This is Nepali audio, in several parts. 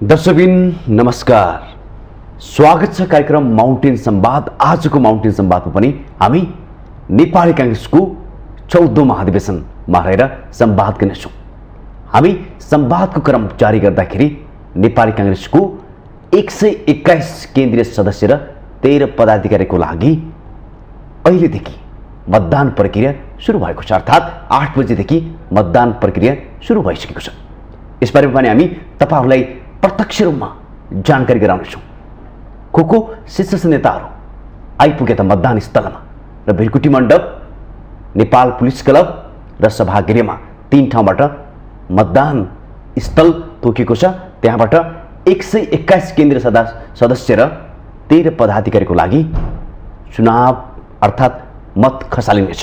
दर्शकबिन नमस्कार, स्वागत छ कार्यक्रम माउन्टेन संवाद। आजको माउन्टेन संवादमा पनि हामी नेपाली कांग्रेसको 14औं महाधिवेशनमा रहेर संवाद गर्नेछौँ। हामी संवादको क्रम जारी गर्दाखेरि नेपाली कांग्रेसको 121 केन्द्रीय सदस्य र 13 पदाधिकारीको लागि अहिलेदेखि मतदान प्रक्रिया सुरु भएको छ, अर्थात् 8 बजेदेखि मतदान प्रक्रिया सुरु भइसकेको छ। यसबारेमा पनि हामी तपाईहरुलाई प्रत्यक्ष रूपमा जानकारी गराउनेछौँ। को शीर्ष नेताहरू आइपुगे त मतदान स्थलमा र भिरकुटी मण्डप, नेपाल पुलिस क्लब र सभागृहमा 3 ठाउँबाट मतदान स्थल तोकिएको छ। त्यहाँबाट 121 केन्द्रीय सदस्य र 13 पदाधिकारीको लागि चुनाव अर्थात् मत खसालिनेछ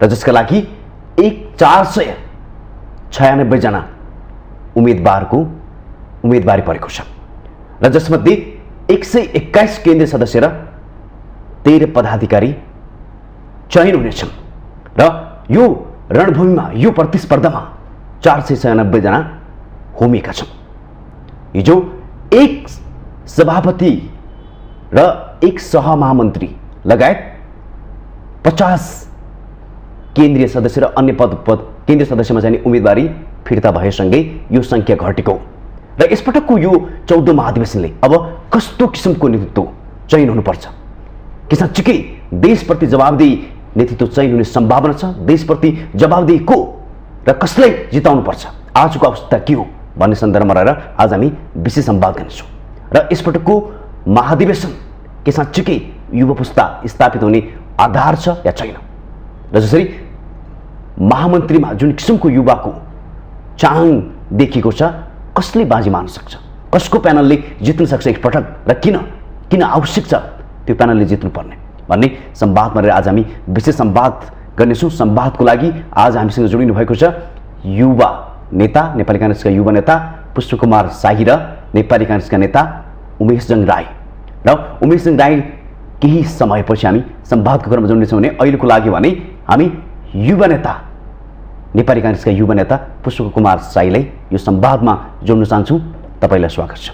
र जसका लागि 496 जना उम्मेदवारको उम्मेदवारी परेको छ र जसमध्ये 121 केन्द्रीय सदस्य र 13 पदाधिकारी चयन हुनेछन् र यो रणभूमिमा यो प्रतिस्पर्धामा 496 जना होमिएका छन्। हिजो एक सभापति र एक सहमहामन्त्री लगायत 50 केन्द्रीय सदस्य र अन्य पद केन्द्रीय सदस्यमा चाहिँ उम्मेदवारी फिर्ता भएसँगै यो संख्या घटेको र यसपटकको यो 14औं महाधिवेशनले अब कस्तो किसिमको नेतृत्व चयन हुनुपर्छ, कि साँच्चीकै देशप्रति जवाबदेही नेतृत्व चयन हुने सम्भावना छ, देशप्रति जवाबदेही को र कसलाई जिताउनु पर्छ, आजको अवस्था के हो भन्ने सन्दर्भमा रहेर आज हामी विशेष संवाद गर्नेछौँ। र यसपटकको महाधिवेशन के साँच्चीकै युवा पुस्ता स्थापित हुने आधार छ या छैन, र जसरी महामन्त्रीमा जुन किसिमको युवाको चाङ देखिएको छ, कसले बाजी मार्न सक्छ, कसको प्यानलले जित्न सक्छ एकपटक र किन आवश्यक छ त्यो प्यानलले जित्नुपर्ने भन्ने संवादमा रहेर आज हामी विशेष संवाद गर्नेछौँ। संवादको लागि आज हामीसँग जोडिनु भएको छ युवा नेता, नेपाली कांग्रेसका युवा नेता पुष्पकुमार शाही र नेपाली कांग्रेसका नेता उमेशजङ राई। र उमेशजङ राई केही समयपछि हामी संवादको क्रममा जोड्नेछौँ भने अहिलेको लागि भने हामी युवा नेता, नेपाली कांग्रेसका युवा नेता पुष्पकुमार शाहीलाई यो संवादमा जोड्न चाहन्छु। तपाईलाई स्वागत छ।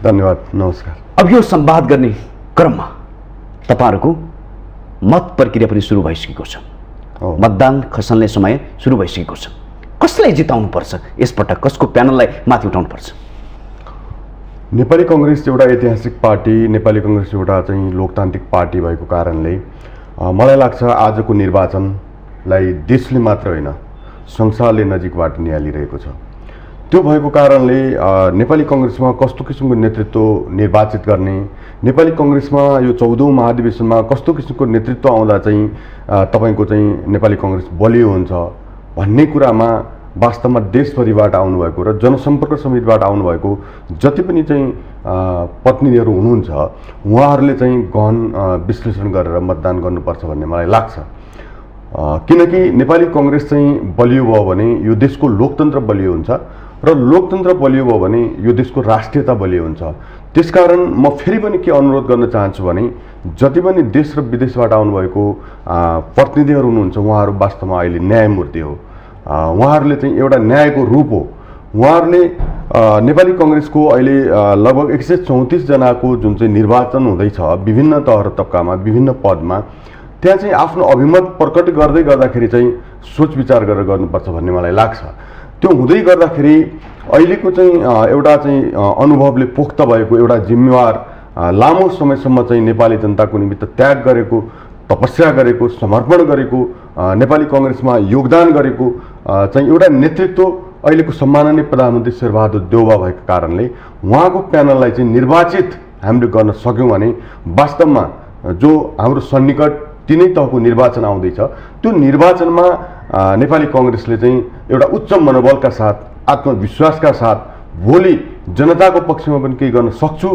धन्यवाद, नमस्कार। अब यो संवाद गर्ने क्रममा तपाईहरुको मत प्रक्रिया पनि सुरु भइसकेको छ, मतदान खसाल्ने समय सुरु भइसकेको छ। कसलाई जिताउनु पर्छ यसपटक, कसको प्यानललाई माथि उठाउनु पर्छ? नेपाली कांग्रेस एउटा ऐतिहासिक पार्टी, नेपाली कांग्रेस एउटा चाहिँ लोकतान्त्रिक पार्टी भएको कारणले मलाई लाग्छ आजको निर्वाचनलाई देशले मात्र होइन संसारले नजिकबाट निहालिरहेको छ। त्यो भएको कारणले नेपाली कांग्रेसमा कस्तो किसिमको नेतृत्व निर्वाचित गर्ने, नेपाली कांग्रेसमा यो 14औं महाधिवेशनमा कस्तो किसिमको नेतृत्व आउँदा चाहिँ तपाईको चाहिँ नेपाली कांग्रेस बलियो हुन्छ भन्ने कुरामा वास्तवमा देशभरिबाट आउनुभएको र जनसम्पर्क समितिबाट आउनुभएको जति पनि चाहिँ प्रतिनिधिहरू हुनुहुन्छ उहाँहरूले चाहिँ गहन विश्लेषण गरेर मतदान गर्नुपर्छ भन्ने मलाई लाग्छ। किनकि नेपाली कांग्रेस चाहिँ बलियो भयो भने यो देशको लोकतन्त्र बलियो हुन्छ र लोकतन्त्र बलियो भयो भने यो देशको राष्ट्रियता बलियो हुन्छ। त्यसकारण म फेरि पनि के अनुरोध गर्न चाहन्छु भने जति पनि देश र विदेशबाट आउनुभएको प्रतिनिधिहरू हुनुहुन्छ उहाँहरू वास्तवमा अहिले न्यायमूर्ति हो, उहाँहरूले चाहिँ एउटा न्यायको रूप हो। उहाँहरूले नेपाली कांग्रेसको अहिले लगभग 134 जनाको जुन चाहिँ निर्वाचन हुँदैछ विभिन्न तह र तबकामा विभिन्न पदमा, त्यहाँ चाहिँ आफ्नो अभिमत प्रकट गर्दै गर्दाखेरि चाहिँ सोच विचार गरेर गर्नुपर्छ भन्ने मलाई लाग्छ। त्यो हुँदै गर्दाखेरि अहिलेको चाहिँ एउटा चाहिँ अनुभवले पोख्त भएको एउटा जिम्मेवार लामो समयसम्म चाहिँ नेपाली जनताको निमित्त त्याग गरेको, तपस्या गरेको, समर्पण गरेको, नेपाली कांग्रेसमा योगदान गरेको चाहिँ एउटा नेतृत्व अहिलेको सम्माननीय प्रधानमन्त्री शेरबहादुर देउबा भएको कारणले उहाँको प्यानललाई चाहिँ निर्वाचित हामीले गर्न सक्यौँ भने वास्तवमा जो हाम्रो सन्निकट 3 तहको निर्वाचन आउँदैछ त्यो निर्वाचनमा नेपाली कांग्रेसले चाहिँ एउटा उच्च मनोबलका साथ, आत्मविश्वासका साथ भोलि जनताको पक्षमा पनि केही गर्न सक्छु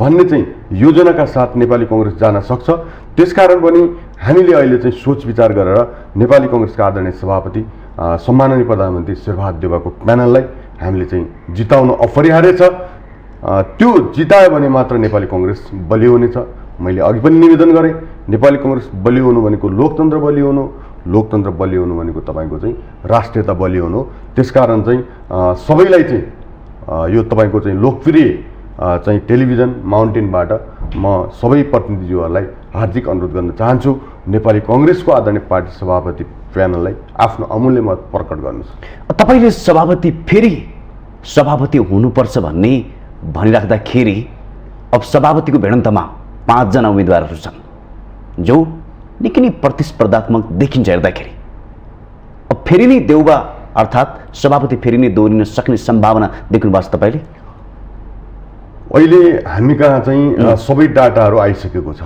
भन्ने चाहिँ योजनाका साथ नेपाली कांग्रेस जान सक्छ। त्यसकारण पनि हामीले अहिले चाहिँ सोच विचार गरेर नेपाली कांग्रेसका आदरणीय सभापति सम्माननीय प्रधानमन्त्री शेरबहादुर देउबाको प्यानललाई हामीले चाहिँ जिताउन अपरिहार्य छ। त्यो जितायो भने मात्र नेपाली कांग्रेस बलियो हुनेछ। मैले अघि पनि निवेदन गरेँ, नेपाली कांग्रेस बलियो हुनु भनेको लोकतन्त्र बलियो हुनु, लोकतन्त्र बलियो हुनु भनेको तपाईको चाहिँ राष्ट्रियता बलियो हुनु। त्यसकारण चाहिँ सबैलाई चाहिँ यो तपाईँको चाहिँ लोकप्रिय चाहिँ टेलिभिजन माउन्टेनबाट म सबै प्रतिनिधिज्यूहरूलाई हार्दिक अनुरोध गर्न चाहन्छु, नेपाली कङ्ग्रेसको आदरणीय पार्टी सभापति प्यानललाई आफ्नो अमूल्य मत प्रकट गर्नुहोस्। तपाईँले फेरि सभापति हुनुपर्छ भन्ने भनिराख्दाखेरि अब सभापतिको भिडन्तमा 5 जना उम्मेदवारहरू छन् जो निकै नै प्रतिस्पर्धात्मक देखिन्छ हेर्दाखेरि। अब फेरि नै देउबा अर्थात् सभापति फेरि नै दोहोरिन सक्ने सम्भावना देख्नुभएको छ तपाईँले? अहिले हामी कहाँ चाहिँ सबै डाटाहरू आइसकेको छ।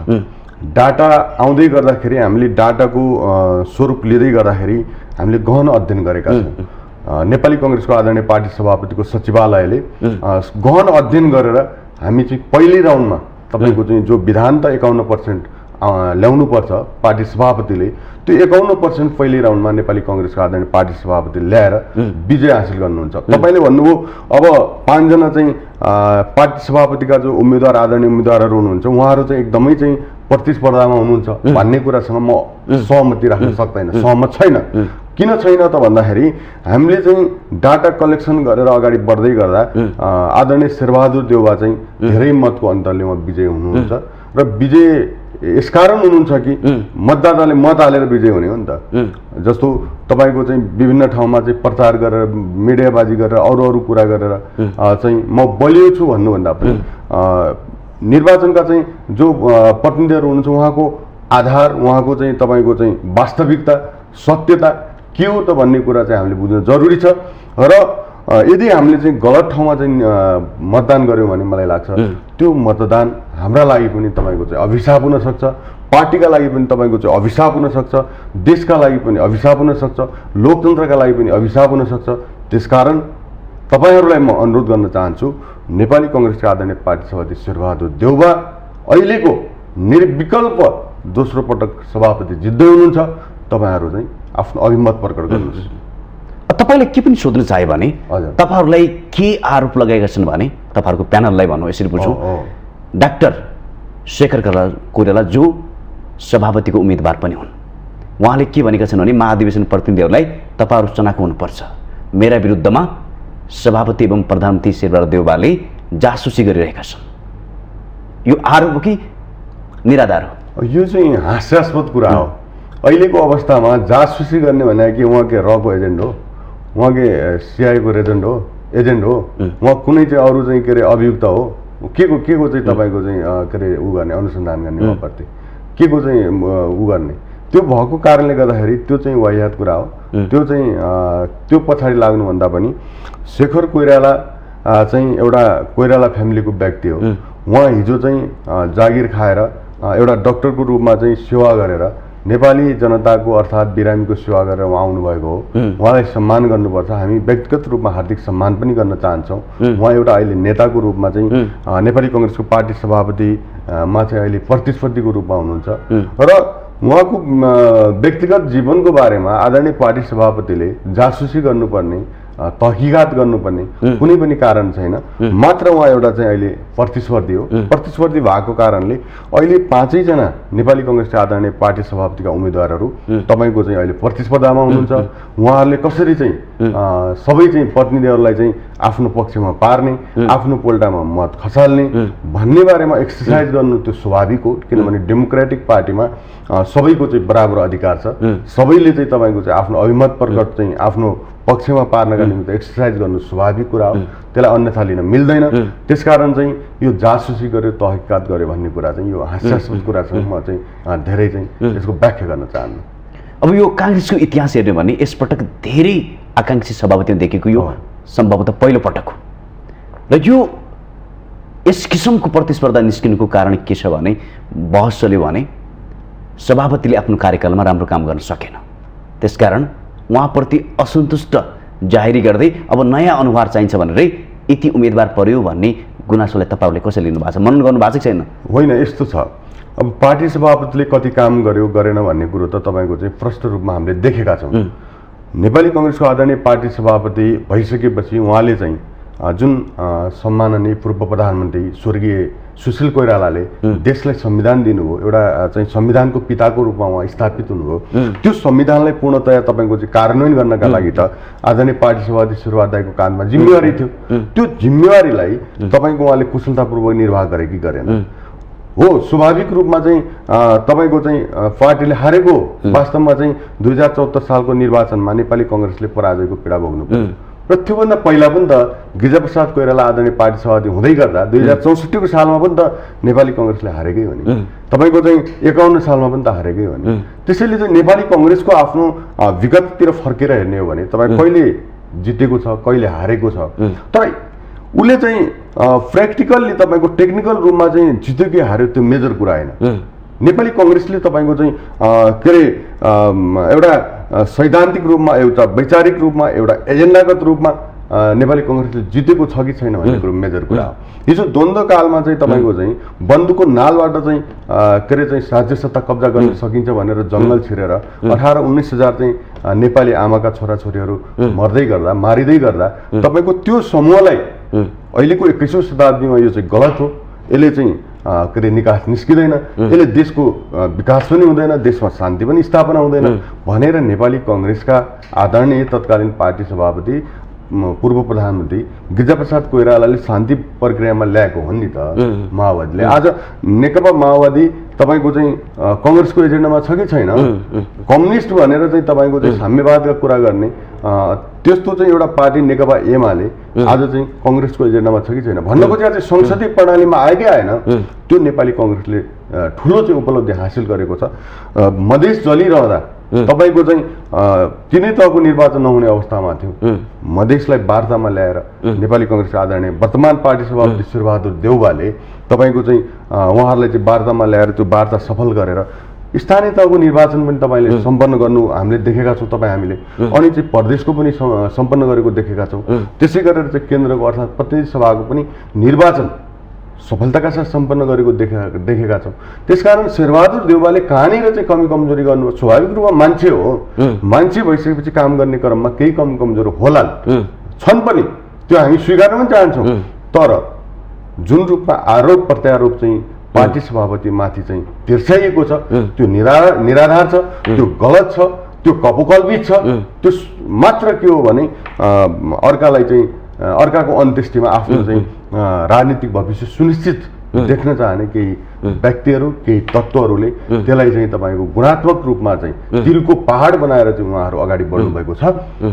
डाटा आउँदै गर्दाखेरि हामीले डाटाको स्वरूप लिँदै गर्दाखेरि हामीले गहन अध्ययन गरेका छौँ। नेपाली कङ्ग्रेसको आदरणीय पार्टी सभापतिको सचिवालयले गहन अध्ययन गरेर हामी चाहिँ पहिलो राउन्डमा तपाईँको चाहिँ जो विधान त 51% ल्याउनुपर्छ पार्टी सभापतिले, त्यो 51% पहिलो राउन्डमा नेपाली कङ्ग्रेसको आदरणीय पार्टी सभापति ल्याएर विजय हासिल गर्नुहुन्छ। तपाईँले भन्नुभयो अब 5 जना चाहिँ पार्टी सभापतिका जो उम्मेदवार आदरणीय उम्मेदवारहरू हुनुहुन्छ उहाँहरू चाहिँ एकदमै चाहिँ प्रतिस्पर्धामा हुनुहुन्छ भन्ने कुरासँग म सहमति राख्न सक्दैन, सहमत छैन। किन छैन त भन्दाखेरि हामीले चाहिँ डाटा कलेक्सन गरेर अगाडि बढ्दै गर्दा आदरणीय शेरबहादुर देउवा चाहिँ धेरै मतको अन्तरले विजय हुनुहुन्छ र विजय यसकारण हुनुहुन्छ कि मतदाताले मत हालेर विजय हुने हो नि त। जस्तो तपाईँको चाहिँ विभिन्न ठाउँमा चाहिँ प्रचार गरेर मिडियाबाजी गरेर अरू कुरा गरेर चाहिँ म बलियो छु भन्नुभन्दा पनि निर्वाचनका चाहिँ जो प्रतिनिधिहरू हुनुहुन्छ उहाँको आधार, उहाँको चाहिँ तपाईँको चाहिँ वास्तविकता सत्यता के हो त भन्ने कुरा चाहिँ हामीले बुझ्न जरुरी छ। र यदि हामीले चाहिँ गलत ठाउँमा चाहिँ मतदान गऱ्यौँ भने मलाई लाग्छ त्यो मतदान हाम्रा लागि पनि तपाईँको चाहिँ अभिशाप हुन सक्छ, पार्टीका लागि पनि तपाईँको चाहिँ अभिशाप हुन सक्छ, देशका लागि पनि अभिशाप हुन सक्छ, लोकतन्त्रका लागि पनि अभिशाप हुन सक्छ। त्यसकारण तपाईँहरूलाई म अनुरोध गर्न चाहन्छु, नेपाली कङ्ग्रेसका आदरणीय पार्टी सभापति शेरबहादुर देउवा अहिलेको निर्विकल्प दोस्रो पटक सभापति जित्दै हुनुहुन्छ, तपाईँहरू चाहिँ आफ्नो अभिमत प्रकट गर्नुहोस्। तपाईँले के पनि सोध्न चाह्यो भने तपाईँहरूलाई के आरोप लगाएका छन् भने तपाईँहरूको प्यानललाई भनौँ, यसरी बुझौँ, डाक्टर शेखर कोइराला जो सभापतिको उम्मेदवार पनि हुन्, उहाँले के भनेका छन् भने महाधिवेशन प्रतिनिधिहरूलाई तपाईँहरू चुनाव हुनुपर्छ, मेरा विरुद्धमा सभापति एवं प्रधानमन्त्री शेरबहादुर देउवाले जासुसी गरिरहेका छन्। यो आरोप हो कि निराधार हो? यो चाहिँ हास्यास्पद कुरा हो। अहिलेको अवस्थामा जासुसी गर्ने भने कि उहाँ के रको एजेन्ट हो, उहाँ के सिआईको एजेन्ट हो, उहाँ कुनै चाहिँ अरू चाहिँ के अरे अभियुक्त हो, के को चाहिँ तपाईँको चाहिँ के अरे ऊ गर्ने अनुसन्धान गर्ने उहाँप्रति के को चाहिँ ऊ गर्ने, त्यो भएको कारणले गर्दाखेरि त्यो चाहिँ वाहियात कुरा हो। त्यो चाहिँ त्यो पछाडि लाग्नुभन्दा पनि शेखर कोइराला चाहिँ एउटा कोइराला फ्यामिलीको व्यक्ति हो। उहाँ हिजो चाहिँ जागिर खाएर एउटा डाक्टरको रूपमा चाहिँ सेवा गरेर नेपाली जनताको अर्थात् बिरामीको सेवा गरेर उहाँ आउनुभएको हो। उहाँलाई सम्मान गर्नुपर्छ, हामी व्यक्तिगत रूपमा हार्दिक सम्मान पनि गर्न चाहन्छौँ। उहाँ एउटा अहिले नेताको रूपमा चाहिँ नेपाली कङ्ग्रेसको पार्टी सभापतिमा चाहिँ अहिले प्रतिस्पर्धीको रूपमा हुनुहुन्छ र उहाँको व्यक्तिगत जीवनको बारेमा आदरणीय पार्टी सभापतिले जासुसी गर्नुपर्ने, तहकिकात गर्नुपर्ने कुनै पनि कारण छैन। मात्र उहाँ एउटा चाहिँ अहिले प्रतिस्पर्धी हो। प्रतिस्पर्धी भएको कारणले अहिले 5 जना नेपाली कङ्ग्रेसका आदरणीय पार्टी सभापतिका उम्मेदवारहरू तपाईँको चाहिँ अहिले प्रतिस्पर्धामा हुनुहुन्छ। उहाँहरूले कसरी चाहिँ सबै चाहिँ प्रतिनिधिहरूलाई चाहिँ आफ्नो पक्षमा पार्ने, आफ्नो पोल्टामा मत खसाल्ने भन्ने बारेमा एक्सर्साइज गर्नु त्यो स्वाभाविक हो। किनभने डेमोक्रेटिक पार्टीमा सबैको चाहिँ बराबर अधिकार छ। सबैले चाहिँ तपाईँको चाहिँ आफ्नो अभिमत प्रकट चाहिँ आफ्नो पक्षमा पार्नका निम्ति एक्सर्साइज गर्नु स्वाभाविक कुरा हो, त्यसलाई अन्यथा लिन मिल्दैन। त्यसकारण चाहिँ यो जासुसी गर्यो, तहकिकात गर्यो भन्ने कुरा चाहिँ यो हास्यास्पद कुरा छ। म चाहिँ धेरै चाहिँ यसको व्याख्या गर्न चाहन्न। अब यो काङ्ग्रेसको इतिहास हेर्ने भने यसपटक धेरै आकाङ्क्षी सभापति देखेको यो सम्भवतः पहिलो पटक हो र यो यस किसिमको प्रतिस्पर्धा निस्किनुको कारण के छ भने बहस चल्यो भने सभापतिले आफ्नो कार्यकालमा राम्रो काम गर्न सकेन, त्यसकारण उहाँप्रति असन्तुष्ट जाहेरी गर्दै अब नयाँ अनुहार चाहिन्छ भनेरै यति उम्मेदवार पर्यो भन्ने गुनासोलाई तपाईँहरूले कसरी लिनु भएको छ, मनन गर्नु भएको छैन? होइन, यस्तो छ। अब पार्टी सभापतिले कति काम गर्यो गरेन भन्ने कुरो त तपाईँको चाहिँ प्रष्ट रूपमा हामीले देखेका छौँ। नेपाली कङ्ग्रेसको आदरणीय पार्टी सभापति भइसकेपछि उहाँले चाहिँ जुन सम्माननीय पूर्व प्रधानमन्त्री स्वर्गीय सुशील कोइरालाले देशलाई संविधान दिनुभयो, एउटा चाहिँ संविधानको पिताको रूपमा उहाँ स्थापित हुनुभयो, त्यो संविधानलाई पूर्णतया तपाईँको चाहिँ कार्यान्वयन गर्नका लागि त आदरणीय पार्टी सभापति शेरबहादुर दाइको काँधमा जिम्मेवारी थियो। त्यो जिम्मेवारीलाई तपाईँको उहाँले कुशलतापूर्वक निर्वाह गरे कि गरेन? हो, स्वाभाविक रूपमा चाहिँ तपाईँको चाहिँ पार्टीले हारेको, वास्तवमा चाहिँ 2074 सालको निर्वाचनमा नेपाली कङ्ग्रेसले पराजयको पीडा भोग्नु पर्यो। र त्योभन्दा पहिला पनि त गिरिजाप्रसाद कोइराला आदरणीय पार्टी सभापति हुँदै गर्दा 2064 सालमा पनि त नेपाली कङ्ग्रेसले हारेकै हो नि, तपाईँको चाहिँ 51 सालमा पनि त हारेकै हो नि। त्यसैले चाहिँ नेपाली कङ्ग्रेसको आफ्नो विगततिर फर्केर हेर्ने हो भने तपाईँ कहिले जितेको छ, कहिले हारेको छ, तर उसले चाहिँ प्र्याक्टिकल्ली तपाईँको टेक्निकल रूपमा चाहिँ जित्यो कि हार्यो त्यो मेजर कुरा होइन। नेपाली कङ्ग्रेसले तपाईँको चाहिँ के अरे एउटा सैद्धान्तिक रूपमा, एउटा वैचारिक रूपमा, एउटा एजेन्डागत रूपमा नेपाली कङ्ग्रेसले जितेको छ कि छैन भन्ने कुरो मेजर कुरा हो। हिजो द्वन्द्वकालमा चाहिँ तपाईँको चाहिँ बन्दुकको नालबाट चाहिँ के अरे चाहिँ राज्य सत्ता कब्जा गर्न सकिन्छ भनेर जङ्गल छिरेर 18-19 हजार चाहिँ नेपाली आमाका छोराछोरीहरू मर्दै गर्दा, मारिँदै गर्दा तपाईँको त्यो समूहलाई अहिलेको 21औं शताब्दीमा यो चाहिँ गलत हो, यसले चाहिँ के अरे निकास निस्किँदैन, यसले देशको विकास पनि हुँदैन, देशमा शान्ति पनि स्थापना हुँदैन भनेर नेपाली कङ्ग्रेसका आदरणीय तत्कालीन पार्टी सभापति पूर्व प्रधानमन्त्री गिरिजाप्रसाद कोइरालाले शान्ति प्रक्रियामा ल्याएको हो नि त माओवादीले। आज नेकपा माओवादी तपाईँको चाहिँ कङ्ग्रेसको एजेन्डामा छ कि छैन? कम्युनिस्ट भनेर चाहिँ तपाईँको चाहिँ साम्यवादका कुरा गर्ने त्यस्तो चाहिँ एउटा पार्टी नेकपा एमाले आज चाहिँ कङ्ग्रेसको एजेन्डामा छ कि छैन भन्न खोजेको चाहिँ संसदीय प्रणालीमा आएकै आएन। त्यो नेपाली कङ्ग्रेसले ठुलो चाहिँ उपलब्धि हासिल गरेको छ। मधेस जलिरहँदा तपाईँको चाहिँ तिनै तहको निर्वाचन नहुने अवस्थामा थियो, मधेसलाई वार्तामा ल्याएर नेपाली कङ्ग्रेसका आदरणीय वर्तमान पार्टी सभापति शेरबहादुर देउवाले तपाईँको चाहिँ उहाँहरूलाई चाहिँ वार्तामा ल्याएर त्यो वार्ता सफल गरेर स्थानीय तहको निर्वाचन पनि तपाईँले सम्पन्न गर्नु हामीले देखेका छौँ, तपाईँ हामीले अनि चाहिँ प्रदेशको पनि सम्पन्न गरेको देखेका छौँ। त्यसै गरेर चाहिँ केन्द्रको अर्थात् प्रतिनिधि सभाको पनि निर्वाचन सफलताका साथ सम्पन्न गरेको देखेका छौँ। त्यसकारण शेरबहादुर देउवाले कहाँनिर चाहिँ कमी कमजोरी गर्नु, स्वाभाविक रूपमा मान्छे हो, मान्छे भइसकेपछि काम गर्ने क्रममा केही कमी कमजोरी होलान्, छन् पनि, त्यो हामी स्वीकार्न पनि चाहन्छौँ। तर जुन रूपमा आरोप प्रत्यारोप चाहिँ पार्टी सभापति माथि चाहिँ तिर्साइएको छ त्यो निराधार छ, त्यो गलत छ, त्यो कपोकल्पित छ। त्यो मात्र के हो भने अर्कालाई चाहिँ अर्काको अन्त्येष्टिमा आफ्नो चाहिँ राजनीतिक भविष्य सुनिश्चित देख्न चाहने केही व्यक्तिहरू, केही तत्त्वहरूले त्यसलाई चाहिँ तपाईँको गुणात्मक रूपमा चाहिँ तिलको पहाड बनाएर चाहिँ उहाँहरू अगाडि बढ्नु भएको छ।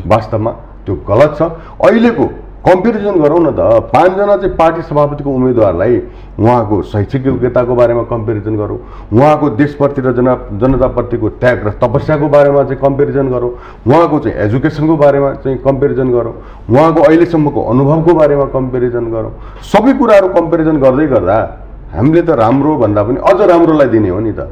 वास्तवमा त्यो गलत छ। अहिलेको कम्पेरिजन गरौँ न त, 5 जना चाहिँ पार्टी सभापतिको उम्मेदवारलाई उहाँको शैक्षिक योग्यताको बारेमा कम्पेरिजन गरौँ, उहाँको देशप्रति र जनताप्रतिको त्याग र तपस्याको बारेमा चाहिँ कम्पेरिजन गरौँ, उहाँको चाहिँ एजुकेसनको बारेमा चाहिँ कम्पेरिजन गरौँ, उहाँको अहिलेसम्मको अनुभवको बारेमा कम्पेरिजन गरौँ। सबै कुराहरू कम्पेरिजन गर्दै गर्दा हामीले त राम्रो भन्दा पनि अझ राम्रोलाई दिने हो नि त।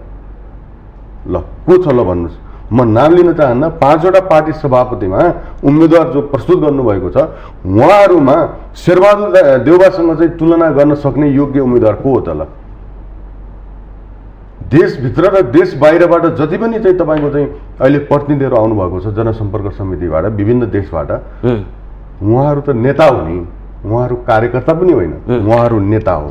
ल को छ ल भन्नुहोस्, म नाम लिन चाहन्न। 5 वटा पार्टी सभापतिमा उम्मेदवार जो प्रस्तुत गर्नुभएको छ उहाँहरूमा शेरबहादुर देउवासँग चाहिँ तुलना गर्न सक्ने योग्य उम्मेदवार को हो त? ल देशभित्र र देश बाहिरबाट जति पनि चाहिँ तपाईँको चाहिँ अहिले प्रतिनिधिहरू आउनुभएको छ जनसम्पर्क समितिबाट विभिन्न देशबाट, उहाँहरू त नेता हो नि, उहाँहरू कार्यकर्ता पनि होइन, उहाँहरू नेता हो,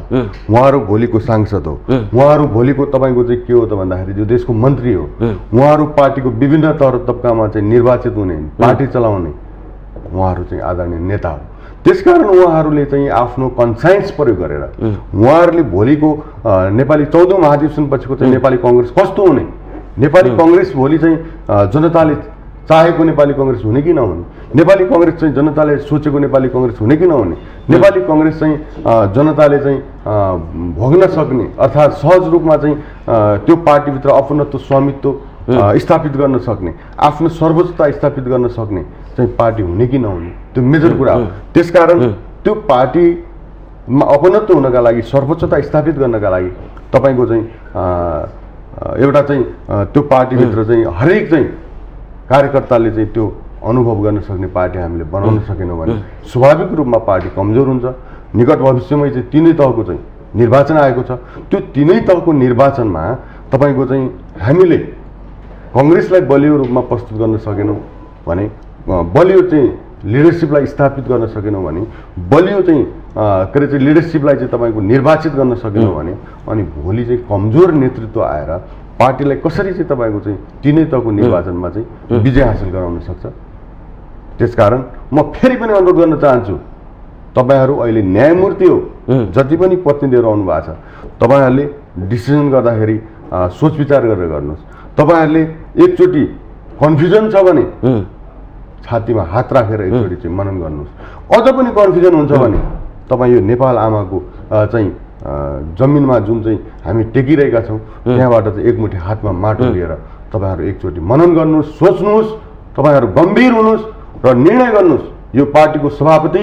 उहाँहरू भोलिको सांसद हो, उहाँहरू भोलिको तपाईँको चाहिँ के हो त भन्दाखेरि जो देशको मन्त्री हो, उहाँहरू पार्टीको विभिन्न तह तबकामा चाहिँ निर्वाचित हुने, पार्टी चलाउने उहाँहरू चाहिँ आदरणीय नेता हो। त्यसकारण उहाँहरूले चाहिँ आफ्नो कन्साइन्स प्रयोग गरेर उहाँहरूले भोलिको नेपाली 14औं महाधिवेशनपछिको चाहिँ नेपाली कङ्ग्रेस कस्तो हुने, नेपाली कङ्ग्रेस भोलि चाहिँ जनताले चाहेको नेपाली कङ्ग्रेस हुने कि नहुने, नेपाली कङ्ग्रेस चाहिँ जनताले सोचेको नेपाली कङ्ग्रेस हुने कि नहुने, नेपाली कङ्ग्रेस चाहिँ जनताले चाहिँ भोग्न सक्ने अर्थात् सहज रूपमा चाहिँ त्यो पार्टीभित्र अपनत्व स्वामित्व स्थापित गर्न सक्ने, आफ्नो सर्वोच्चता स्थापित गर्न सक्ने चाहिँ पार्टी हुने कि नहुने, त्यो मेजर कुरा हो। त्यसकारण त्यो पार्टीमा अपनत्व हुनका लागि, सर्वोच्चता स्थापित गर्नका लागि तपाईँको चाहिँ एउटा चाहिँ त्यो पार्टीभित्र चाहिँ हरेक चाहिँ कार्यकर्ताले चाहिँ त्यो अनुभव गर्न सक्ने पार्टी हामीले बनाउन सकेनौँ भने स्वाभाविक रूपमा पार्टी कमजोर हुन्छ। निकट भविष्यमै चाहिँ 3 तहको चाहिँ निर्वाचन आएको छ। त्यो 3 तहको निर्वाचनमा तपाईँको चाहिँ हामीले कङ्ग्रेसलाई बलियो रूपमा प्रस्तुत गर्न सकेनौँ भने, बलियो चाहिँ लिडरसिपलाई स्थापित गर्न सकेनौँ भने, बलियो चाहिँ के अरे चाहिँ लिडरसिपलाई चाहिँ तपाईँको निर्वाचित गर्न सकेनौँ भने अनि भोलि चाहिँ कमजोर नेतृत्व आएर पार्टीलाई कसरी चाहिँ तपाईँको चाहिँ तिनै तहको निर्वाचनमा चाहिँ विजय हासिल गराउन सक्छ। त्यसकारण म फेरि पनि अनुरोध गर्न चाहन्छु, तपाईँहरू अहिले न्यायमूर्ति हो, जति पनि प्रतिनिधिहरू आउनु भएको छ, तपाईँहरूले डिसिजन गर्दाखेरि सोच विचार गरेर गर्नुहोस्। तपाईँहरूले एकचोटि कन्फ्युजन छ भने छातीमा हात राखेर एकचोटि चाहिँ मनन गर्नुहोस्। अझ पनि कन्फ्युजन हुन्छ भने तपाईँ यो नेपाल आमाको चाहिँ जमिनमा जुन चाहिँ हामी टेकिरहेका छौँ त्यहाँबाट चाहिँ एकमुठी हातमा माटो लिएर तपाईँहरू एकचोटि मनन गर्नुहोस्, सोच्नुहोस्, तपाईँहरू गम्भीर हुनुहोस् र निर्णय गर्नुहोस्। यो पार्टीको सभापति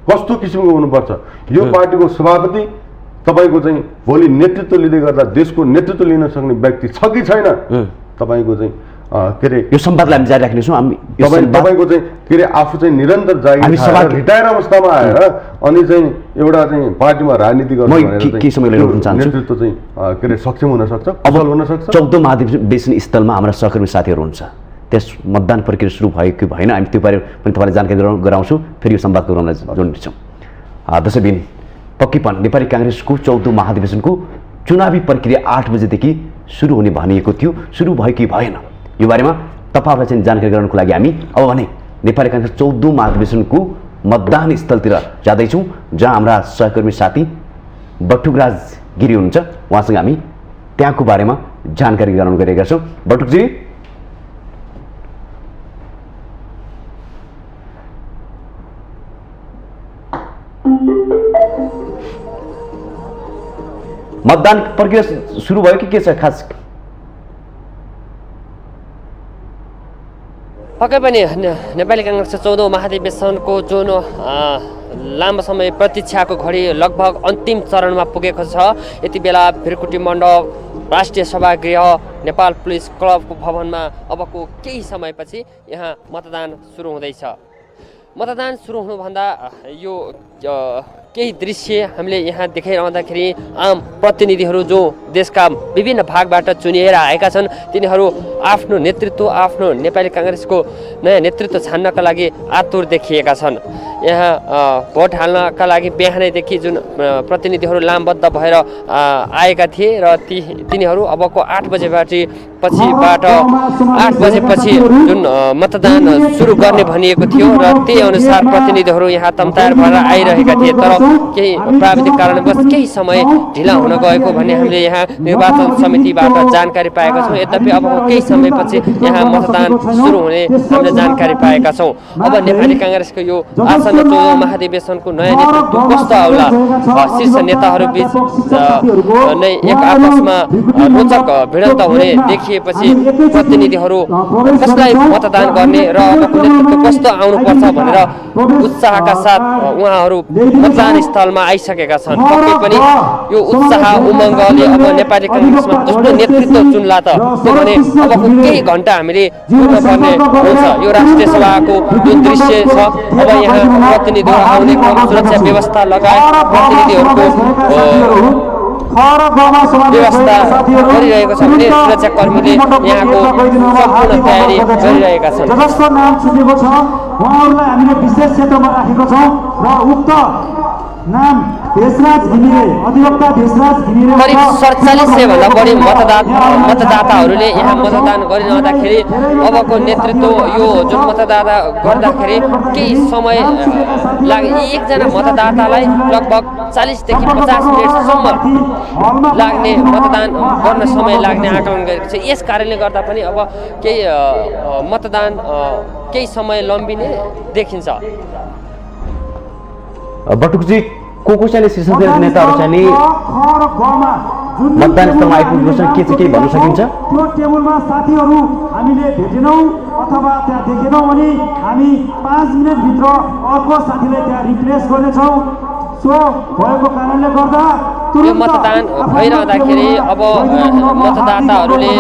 कस्तो किसिमको हुनुपर्छ, यो पार्टीको सभापति तपाईँको चाहिँ भोलि नेतृत्व लिँदै गर्दा देशको नेतृत्व लिन सक्ने व्यक्ति छ कि छैन, तपाईँको चाहिँ के अरे यो संवादलाई हामी जारी राख्नेछौँ। तपाईँको चाहिँ के अरे आफू चाहिँ निरन्तर जागिर रिटायर अवस्थामा आएर अनि चाहिँ एउटा चाहिँ पार्टीमा राजनीति गर्नु भनेर नेतृत्व चाहिँ के अरे सक्षम हुन सक्छ, कुशल हुन सक्छ। 14 महाधिवेशन स्थलमा हाम्रा सहकर्मी साथीहरू हुन्छ, त्यस मतदान प्रक्रिया सुरु भयो कि भएन हामी त्यो बारे पनि तपाईँलाई जानकारी गराउँछौँ। फेरि यो संवादको क्रमलाई जोड्नेछौँ। दशैं पक्कै पनि नेपाली काङ्ग्रेसको 14औं महाधिवेशनको चुनावी प्रक्रिया 8 बजेदेखि सुरु हुने भनिएको थियो, सुरु भयो कि भएन यो बारेमा तपाईँहरूलाई चाहिँ जानकारी गराउनको लागि हामी अब भने नेपाली काङ्ग्रेस 14औं महाधिवेशनको मतदान स्थलतिर जाँदैछौँ, जहाँ हाम्रा सहकर्मी साथी बटुकराज गिरी हुनुहुन्छ। उहाँसँग हामी त्यहाँको बारेमा जानकारी गराउन गइरहेका छौँ। बटुकजी, मतदान प्रक्रिया सुरु भयो कि के छ खास? पक्कै पनि नेपाली काङ्ग्रेसको 14औं महाधिवेशनको जुन लामो समय प्रतीक्षाको घडी लगभग अन्तिम चरणमा पुगेको छ। यति बेला भिरकुटी मण्डप राष्ट्रिय सभागृह नेपाल पुलिस क्लबको भवनमा अबको केही समयपछि यहाँ मतदान सुरु हुँदैछ। मतदान सुरु हुनुभन्दा यो केही दृश्य हामीले यहाँ देखाइरहँदाखेरि आम प्रतिनिधिहरू जो देशका विभिन्न भागबाट चुनिएर आएका छन् तिनीहरू आफ्नो नेतृत्व, आफ्नो नेपाली काङ्ग्रेसको नयाँ नेतृत्व छान्नका लागि आतुर देखिएका छन्। यहाँ भोट हाल्नका लागि बिहानैदेखि जुन प्रतिनिधिहरू लामबद्ध भएर आएका थिए र तिनीहरू अबको 8 बजेपछि जुन मतदान सुरु गर्ने भनिएको थियो र त्यही अनुसार प्रतिनिधिहरू यहाँ तम्तार भएर आइरहेका थिए। तर केही प्राविधिक कारणवश केही समय ढिला हुन गएको भन्ने हामीले यहाँ निर्वाचन समितिबाट जानकारी पाएका छौँ। यद्यपि अब केही समयपछि यहाँ मतदान सुरु हुने हामीले जानकारी पाएका छौँ। अब नेपाली काङ्ग्रेसको यो आसन्न 14औं महाधिवेशनको नयाँ नेतृत्व कस्तो आउला, शीर्ष नेताहरूबीच नै एक आपसमा रोचक भिडन्त हुने देखिएपछि प्रतिनिधिहरू कसलाई मतदान गर्ने र अबको नेतृत्व कस्तो आउनुपर्छ भनेर उत्साहका साथ उहाँहरू मतदान स्थलमा आइसकेका छन्। पक्कै पनि यो उत्साह उमङ्गले अब नेपाली काङ्ग्रेसमा कस्तो नेतृत्व चुन्ला त त्यो भने अबको केही घण्टा हामीले कुर्नुपर्ने हुन्छ। यो राष्ट्रिय सभाको जुन दृश्य छ, अब यहाँ प्रतिनिधिहरू आउने क्रम, सुरक्षा व्यवस्था लगायत प्रतिनिधिहरूको व्यवस्था गरिरहेको छ भने सुरक्षाकर्मीले यहाँको सम्पूर्ण तयारी गरिरहेका छन्। करिब 4700 भन्दा बढी मतदाताहरूले यहाँ मतदान गरिरहँदाखेरि अबको नेतृत्व यो जुन मतदाता गर्दाखेरि केही समय लाग्यो। एकजना मतदातालाई लगभग 40 देखि 50 मिनटसम्म लाग्ने मतदान गर्न समय लाग्ने आकलन गरेको छ। यस कारणले गर्दा पनि अब केही मतदान केही समय लम्बिने देखिन्छ। बटुकजी, को चाहिँ शीर्ष नेताहरू चाहिँ मतदान स्थलमा आइपुगेको छ, के चाहिँ केही भन्न सकिन्छ? त्यो टेबलमा साथीहरू हामीले भेटेनौँ अथवा त्यहाँ देखेनौँ भने हामी 5 मिनटभित्र अर्को साथीलाई त्यहाँ रिप्लेस गर्नेछौँ। सो भएको कारणले गर्दा यो मतदान भइरहँदाखेरि अब मतदाताहरूले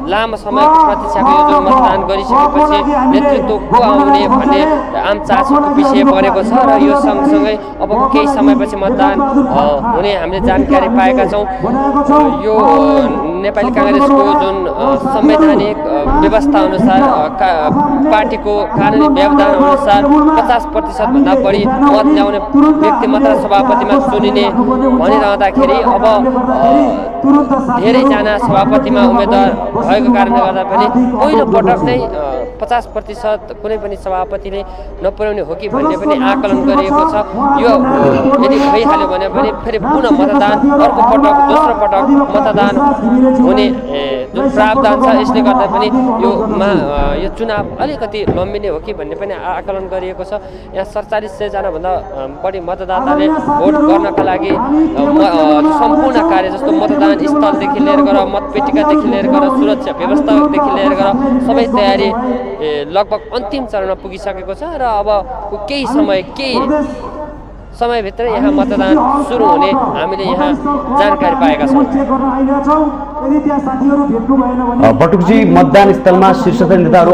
लामो समयको प्रतीक्षाको यो जुन मतदान गरिसकेपछि नेतृत्व को आउने भन्ने आम चासोको विषय बनेको छ र यो सँगसँगै अब केही समयपछि मतदान हुने हामीले जानकारी पाएका छौँ। यो नेपाली काङ्ग्रेसको जुन संवैधानिक व्यवस्था अनुसार पार्टीको कानुनी व्यवधान अनुसार 50% भन्दा बढी मत ल्याउने व्यक्ति मात्र सभापतिमा चुनिने भनिरहँदाखेरि अब धेरैजना सभापतिमा उम्मेदवार भएको कारणले गर्दा पनि पहिलो पटक नै 50% कुनै पनि सभापतिले नपुर्याउने हो कि भन्ने पनि आकलन गरिएको छ। यो यदि भइहाल्यो भने पनि फेरि पुनः मतदान अर्को पटक दोस्रो पटक मतदान हुने जुन प्रावधान छ यसले गर्दा पनि यो चुनाव अलिकति लम्बिने हो कि भन्ने पनि आकलन गरिएको छ। यहाँ 4700 जना भन्दा बढी मतदाताले भोट गर्नका लागि सम्पूर्ण कार्य जस्तो मतदान स्थलदेखि लिएर गएर मतपेटिकादेखि लिएर गएर सुरक्षा व्यवस्थादेखि लिएर गएर सबै तयारी लगभग अन्तिम चरणमा पुगिसकेको छ र अब केही समयभित्र यहाँ मतदान सुरु हुने हामीले यहाँ जानकारी पाएका छौँ। बटुकजी, मतदान स्थलमा शीर्ष नेताहरू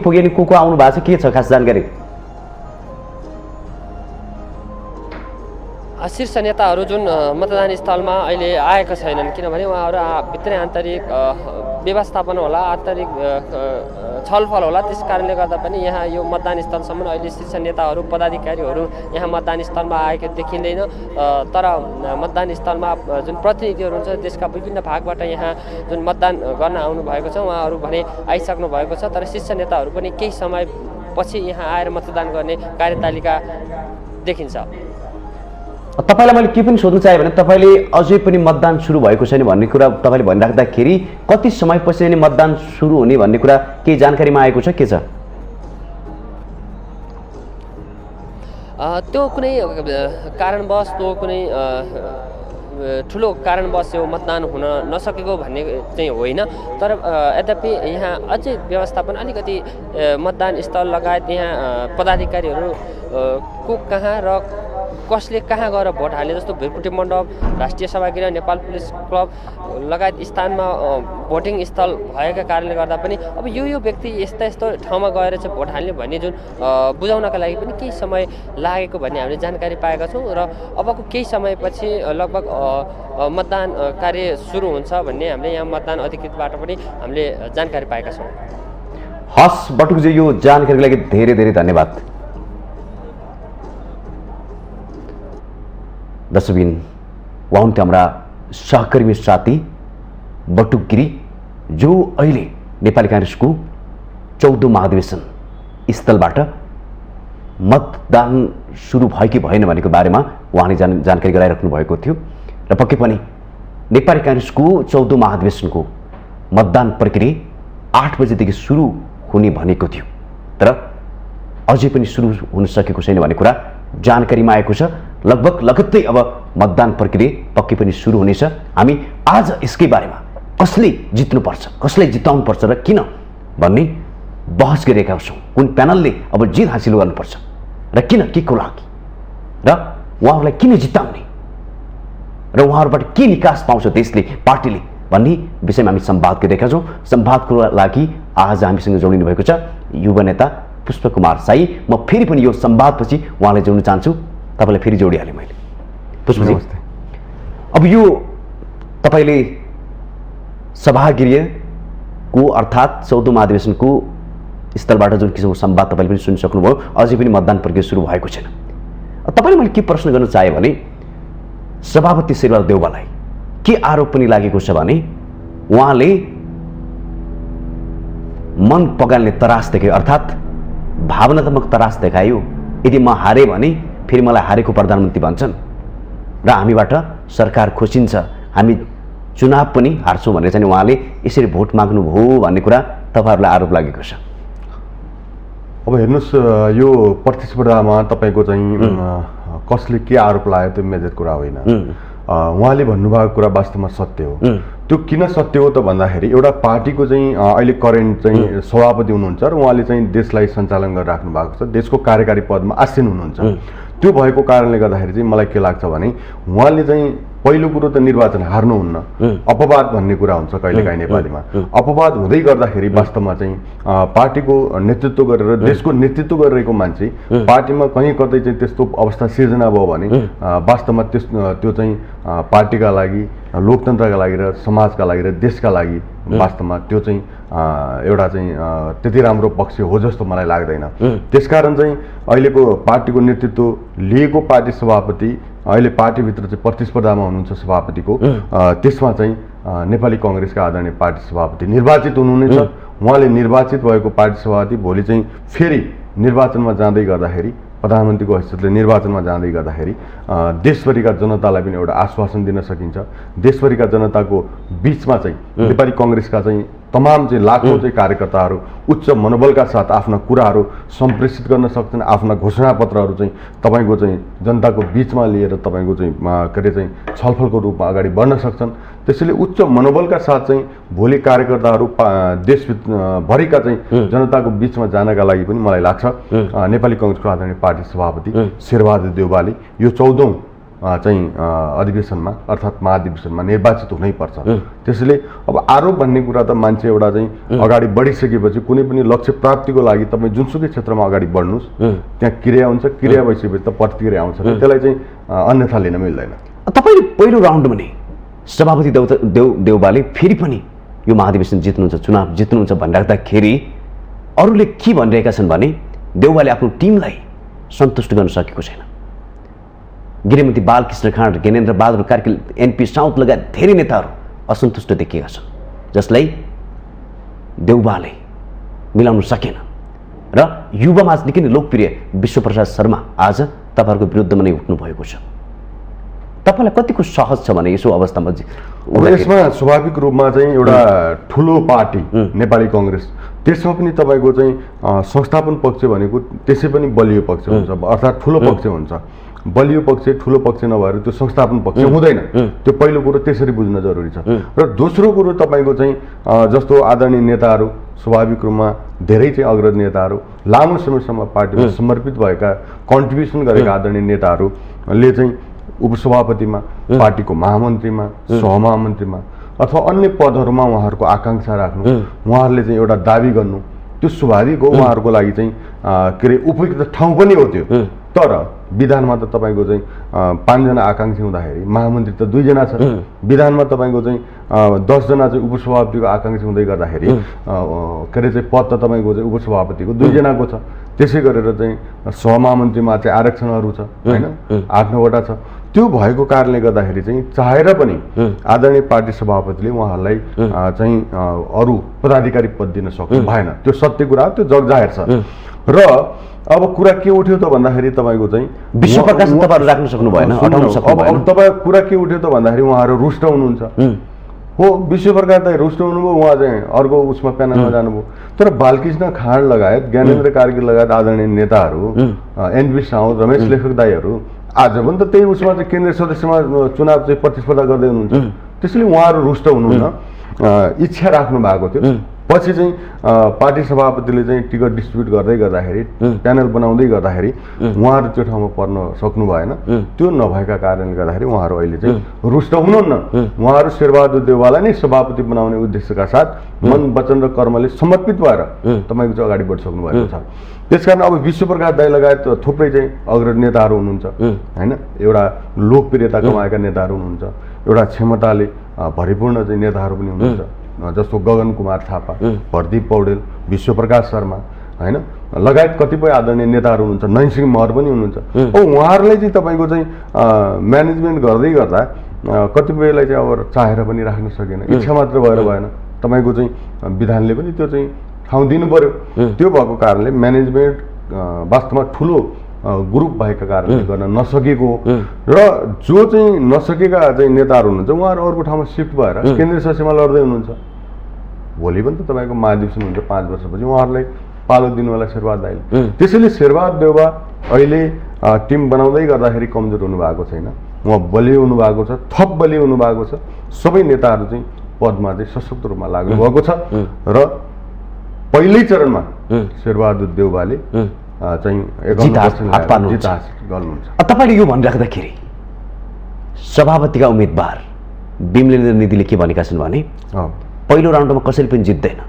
पुगेन को आउनु भएको छ, के छ खास जानकारी? शीर्ष नेताहरू जुन मतदान स्थलमा अहिले आएका छैनन्, किनभने उहाँहरू भित्रै आन्तरिक व्यवस्थापन होला, आन्तरिक छलफल होला। त्यस कारणले गर्दा पनि यहाँ यो मतदान स्थलसम्म अहिले शीर्ष नेताहरू पदाधिकारीहरू यहाँ मतदान स्थलमा आएको देखिँदैन। तर मतदान स्थलमा जुन प्रतिनिधिहरू हुन्छ देशका विभिन्न भागबाट यहाँ जुन मतदान गर्न आउनुभएको छ उहाँहरू भने आइसक्नु भएको छ। तर शीर्ष नेताहरू पनि केही समयपछि यहाँ आएर मतदान गर्ने कार्यतालिका देखिन्छ। तपाईँलाई मैले के पनि सोध्नु चाहेँ भने तपाईँले अझै पनि मतदान सुरु भएको छैन भन्ने कुरा तपाईँले भनिराख्दाखेरि कति समयपछि नै मतदान सुरु हुने भन्ने कुरा केही जानकारीमा आएको छ, के छ? त्यो कुनै कारणवश कुनै ठुलो कारणवश यो मतदान हुन नसकेको भन्ने चाहिँ होइन। तर यद्यपि यहाँ अझै व्यवस्थापन अलिकति मतदान स्थल लगायत यहाँ पदाधिकारीहरू को कहाँ र कसले कहाँ गएर भोट हाले जस्तो भिरकुटे मण्डप, राष्ट्रिय सभागृह, नेपाल पुलिस क्लब लगायत स्थानमा भोटिङ स्थल भएका कारणले गर्दा पनि अब यो व्यक्ति यस्तो ठाउँमा गएर चाहिँ भोट हाल्ने भन्ने जुन बुझाउनका लागि पनि केही समय लागेको भन्ने हामीले जानकारी पाएका छौँ र अबको केही समयपछि लगभग मतदान कार्य सुरु हुन्छ भन्ने हामीले यहाँ मतदान अधिकृतबाट पनि हामीले जानकारी पाएका छौँ। हस् बटुकजी, यो जानकारीको लागि धेरै धेरै धन्यवाद। दर्शकबिन, उहाँ हुन्थ्यो हाम्रा सहकर्मी साथी बटुक गिरी, जो अहिले नेपाली काङ्ग्रेसको 14औं महाधिवेशन स्थलबाट मतदान सुरु भयो कि भएन भनेको बारेमा उहाँले जानकारी गराइराख्नु भएको थियो। र पक्कै पनि नेपाली काङ्ग्रेसको 14औं महाधिवेशनको मतदान प्रक्रिया 8 बजेदेखि सुरु हुने भनेको थियो, तर अझै पनि सुरु हुन सकेको छैन भन्ने कुरा जानकारीमा आएको छ। लगभग लगत्तै अब मतदान प्रक्रिया पक्कै पनि सुरु हुनेछ। हामी आज यसकै बारेमा कसले जित्नुपर्छ, कसले जिताउनुपर्छ र किन भन्ने बहस गरिरहेका छौँ। कुन प्यानलले अब जित हासिल गर्नुपर्छ र किन, के को लागि, र उहाँहरूलाई किन जिताउने र उहाँहरूबाट के निकास पाउँछ देशले, पार्टीले भन्ने विषयमा हामी संवाद गरिरहेका छौँ। संवादको लागि आज हामीसँग जोडिनु भएको छ युवा नेता पुष्पकुमार साई। म फेरि पनि यो संवादपछि उहाँलाई जोड्न चाहन्छु। तपाईँलाई फेरि जोडिहालेँ मैले। पुष्पजी, अब यो तपाईँले सभागृहको अर्थात् 14औं महाधिवेशनको स्थलबाट जुन किसिमको संवाद तपाईँले पनि सुनिसक्नुभयो, अझै पनि मतदान प्रक्रिया सुरु भएको छैन। तपाईँले मैले के प्रश्न गर्न चाहेँ भने सभापति शेरबहादुर देउवालाई के आरोप पनि लागेको छ भने उहाँले मन पगाल्ने तरास देखायो, अर्थात् भावनात्मक तरास देखायो। यदि म हारेँ भने फेरि मलाई हारेको प्रधानमन्त्री भन्छन् र हामीबाट सरकार खोसिन्छ, हामी चुनाव पनि हार्छौँ भनेर चाहिँ उहाँले यसरी भोट माग्नुभयो भन्ने कुरा तपाईँहरूलाई आरोप लागेको छ। अब हेर्नुहोस्, यो प्रतिस्पर्धामा तपाईँको चाहिँ कसले के आरोप लाग्यो त्यो मेजर कुरा होइन। उहाँले भन्नुभएको कुरा वास्तवमा सत्य हो। त्यो किन सत्य हो त भन्दाखेरि एउटा पार्टीको चाहिँ अहिले करेन्ट चाहिँ सभापति हुनुहुन्छ र उहाँले चाहिँ देशलाई सञ्चालन गरिराख्नु भएको छ, देशको कार्यकारी पदमा आसीन हुनुहुन्छ। त्यो भएको कारणले गर्दाखेरि चाहिँ मलाई के लाग्छ भने उहाँले चाहिँ पहिलो कुरो त निर्वाचन हार्नुहुन्न, अपवाद भन्ने कुरा हुन्छ कहिलेकाहीँ नेपालीमा। अपवाद हुँदै गर्दाखेरि वास्तवमा चाहिँ पार्टीको नेतृत्व गरेर देशको नेतृत्व गरिरहेको मान्छे पार्टीमा कहीँ कतै चाहिँ त्यस्तो अवस्था सिर्जना भयो भने वास्तवमा त्यो चाहिँ पार्टीका लागि, लोकतन्त्रका लागि र समाजका लागि र देशका लागि वास्तवमा त्यो चाहिँ एउटा चाहिँ त्यति राम्रो पक्ष हो जस्तो मलाई लाग्दैन। त्यसकारण चाहिँ अहिलेको पार्टीको नेतृत्व लिएको पार्टी सभापति अहिले पार्टीभित्र चाहिँ प्रतिस्पर्धामा हुनुहुन्छ सभापतिको, त्यसमा चाहिँ नेपाली कङ्ग्रेसका आदरणीय पार्टी सभापति निर्वाचित हुनुहुनेछ। उहाँले निर्वाचित भएको पार्टी सभापति भोलि चाहिँ फेरि निर्वाचनमा जाँदै गर्दाखेरि, प्रधानमन्त्रीको हैसियतले निर्वाचनमा जाँदै गर्दाखेरि देशभरिका जनतालाई पनि एउटा आश्वासन दिन सकिन्छ। देशभरिका जनताको बिचमा चाहिँ नेपाली कङ्ग्रेसका चाहिँ तमाम चाहिँ लाखौँ चाहिँ कार्यकर्ताहरू उच्च मनोबलका साथ आफ्ना कुराहरू सम्प्रेषित गर्न सक्छन्। आफ्ना घोषणापत्रहरू चाहिँ तपाईँको चाहिँ जनताको बिचमा लिएर तपाईँको चाहिँ के अरे चाहिँ छलफलको रूपमा अगाडि बढ्न सक्छन्। त्यसैले उच्च मनोबलका साथ चाहिँ भोलि कार्यकर्ताहरू देशभरिका चाहिँ जनताको बिचमा जानका लागि पनि मलाई लाग्छ नेपाली कङ्ग्रेसको आदरणीय पार्टी सभापति शेरबहादुर देउवाले यो 14औं चाहिँ अधिवेशनमा अर्थात् महाधिवेशनमा निर्वाचित हुनैपर्छ। त्यसैले अब आरोप भन्ने कुरा त मान्छे एउटा चाहिँ अगाडि बढिसकेपछि कुनै पनि लक्ष्य प्राप्तिको लागि तपाईँ जुनसुकै क्षेत्रमा अगाडि बढ्नुहोस्, त्यहाँ क्रिया हुन्छ, क्रिया भइसकेपछि त प्रतिक्रिया आउँछ, त्यसलाई चाहिँ अन्यथा लिन मिल्दैन। तपाईँले पहिलो राउन्डमा नै सभापति देउवाले फेरि पनि यो महाधिवेशन जित्नुहुन्छ, चुनाव जित्नुहुन्छ भनिराख्दाखेरि अरूले के भनिरहेका छन् भने देउवाले आफ्नो टिमलाई सन्तुष्ट गर्न सकेको छैन। गृहमन्त्री बालकृष्ण खाँड, ज्ञानेन्द्र बहादुर कार्की, एनपी साउद लगायत धेरै नेताहरू असन्तुष्ट देखिएका छन्, जसलाई देउवाले मिलाउन सकेन। र युवामा निकै नै लोकप्रिय विश्वप्रसाद शर्मा आज तपाईँहरूको विरुद्धमा नै उठ्नु भएको छ। तपाईँलाई कतिको सहज छ भने यसो अवस्थामा? यसमा स्वाभाविक रूपमा चाहिँ एउटा ठुलो पार्टी नेपाली कङ्ग्रेस, त्यसमा पनि तपाईँको चाहिँ संस्थापन पक्ष भनेको त्यसै पनि बलियो पक्ष हुन्छ, अर्थात् ठुलो पक्ष हुन्छ। बलियो पक्ष ठुलो पक्ष नभएर त्यो संस्थापन पक्ष हुँदैन। त्यो पहिलो कुरो त्यसरी बुझ्न जरुरी छ। र दोस्रो कुरो तपाईँको चाहिँ जस्तो आदरणीय नेताहरू, स्वाभाविक रूपमा धेरै चाहिँ अग्रज नेताहरू, लामो समयसम्म पार्टीमा समर्पित भएका, कन्ट्रिब्युसन गरेका आदरणीय नेताहरूले चाहिँ उपसभापतिमा, पार्टीको महामन्त्रीमा, सहमहामन्त्रीमा अथवा अन्य पदहरूमा उहाँहरूको आकाङ्क्षा राख्नु, उहाँहरूले चाहिँ एउटा दाबी गर्नु, त्यो स्वाभाविक हो। उहाँहरूको लागि चाहिँ के अरे उपयुक्त ठाउँ पनि हो त्यो। तर विधानमा त तपाईँको चाहिँ 5 जना आकाङ्क्षी हुँदाखेरि महामन्त्री त 2 जना छ। विधानमा तपाईँको चाहिँ 10 जना चाहिँ उपसभापतिको आकाङ्क्षी हुँदै गर्दाखेरि के अरे चाहिँ पद त तपाईँको चाहिँ उपसभापतिको 2 जनाको छ। त्यसै गरेर चाहिँ सहमहामन्त्रीमा चाहिँ आरक्षणहरू छ, होइन, 8-9 वटा छ। त्यो भएको कारणले गर्दाखेरि चाहिँ चाहेर पनि आदरणीय पार्टी सभापतिले उहाँहरूलाई चाहिँ अरू पदाधिकारी पद दिन सक्नु भएन। त्यो सत्य कुरा हो, त्यो जगजाहेर छ। र अब कुरा के उठ्यो त भन्दाखेरि तपाईँको चाहिँ विश्वप्रकाश तपाईँहरू राख्न सक्नु भएन, हटाउन सक्नु भएन। अब तपाईँ कुरा के उठ्यो त भन्दाखेरि उहाँहरू रुष्ट हुनुहुन्छ। हो, विश्वप्रकाश त रुष्ट हुनुभयो, उहाँ चाहिँ अर्को उसमा प्यानलमा जानुभयो। तर बालकृष्ण खाँड लगायत, ज्ञानेन्द्र कार्की लगायत आदरणीय नेताहरू, एनपी साउद, रमेश लेखक दाईहरू आज पनि त त्यही उसमा चाहिँ केन्द्रीय सदस्यमा चुनाव चाहिँ प्रतिस्पर्धा गर्दै हुनुहुन्छ। त्यसैले उहाँहरू रुष्ट हुनुहुन्न, इच्छा राख्नु भएको थियो। पछि चाहिँ पार्टी सभापतिले चाहिँ टिकट डिस्ट्रिब्युट गर्दै गर्दाखेरि, प्यानल बनाउँदै गर्दाखेरि उहाँहरू त्यो ठाउँमा पर्न सक्नु भएन। त्यो नभएका कारणले गर्दाखेरि उहाँहरू अहिले चाहिँ रुष्ट हुनुहुन्न। उहाँहरू शेरबहादुर देउवालाई नै सभापति बनाउने उद्देश्यका साथ मन, वचन र कर्मले समर्पित भएर तपाईँको चाहिँ अगाडि बढिसक्नु भएको छ। त्यसकारण अब विश्वप्रकाश दाई लगायत थुप्रै चाहिँ अग्रज नेताहरू हुनुहुन्छ, होइन, एउटा लोकप्रियता कमाएका नेताहरू हुनुहुन्छ, एउटा क्षमताले भरिपूर्ण चाहिँ नेताहरू पनि हुनुहुन्छ, जस्तो गगन कुमार थापा, प्रदीप पौडेल, विश्वप्रकाश शर्मा, होइन, लगायत कतिपय आदरणीय नेताहरू हुनुहुन्छ, नयनसिंह महर पनि हुनुहुन्छ। उहाँहरूलाई चाहिँ तपाईँको चाहिँ म्यानेजमेन्ट गर्दै गर्दा कतिपयलाई चाहिँ अब चाहेर पनि राख्न सकेन, इच्छा मात्र भएर भएन। तपाईँको चाहिँ विधानले पनि त्यो चाहिँ ठाउँ दिनु पर्यो। त्यो भएको कारणले म्यानेजमेन्ट वास्तवमा ठुलो ग्रुप भएका कारणले गर्न नसकेको र जो चाहिँ नसकेका चाहिँ नेताहरू हुनुहुन्छ उहाँहरू अर्को ठाउँमा सिफ्ट भएर केन्द्रीय सदस्यमा लड्दै हुनुहुन्छ। भोलि पनि त तपाईँको महाधिवेशन हुन्छ 5 वर्षपछि, उहाँहरूलाई पालो दिनुवाला शेरबहादुर दाइले। त्यसैले शेरबहादुर देउवा अहिले टिम बनाउँदै गर्दाखेरि कमजोर हुनुभएको छैन, उहाँ बलियो हुनुभएको छ, थप बलियो हुनुभएको छ। सबै नेताहरू चाहिँ पदमा चाहिँ सशक्त रूपमा लाग्नु भएको छ र पहिल्यै चरणमा शेरबहादुर देउवाले चाहिँ जित गर्नुहुन्छ। तपाईँले यो भनिराख्दाखेरि सभापतिका उम्मेदवार बिमलेन्द्र निधिले के भनेका छन् भने पहिलो राउन्डमा कसैले पनि जित्दैन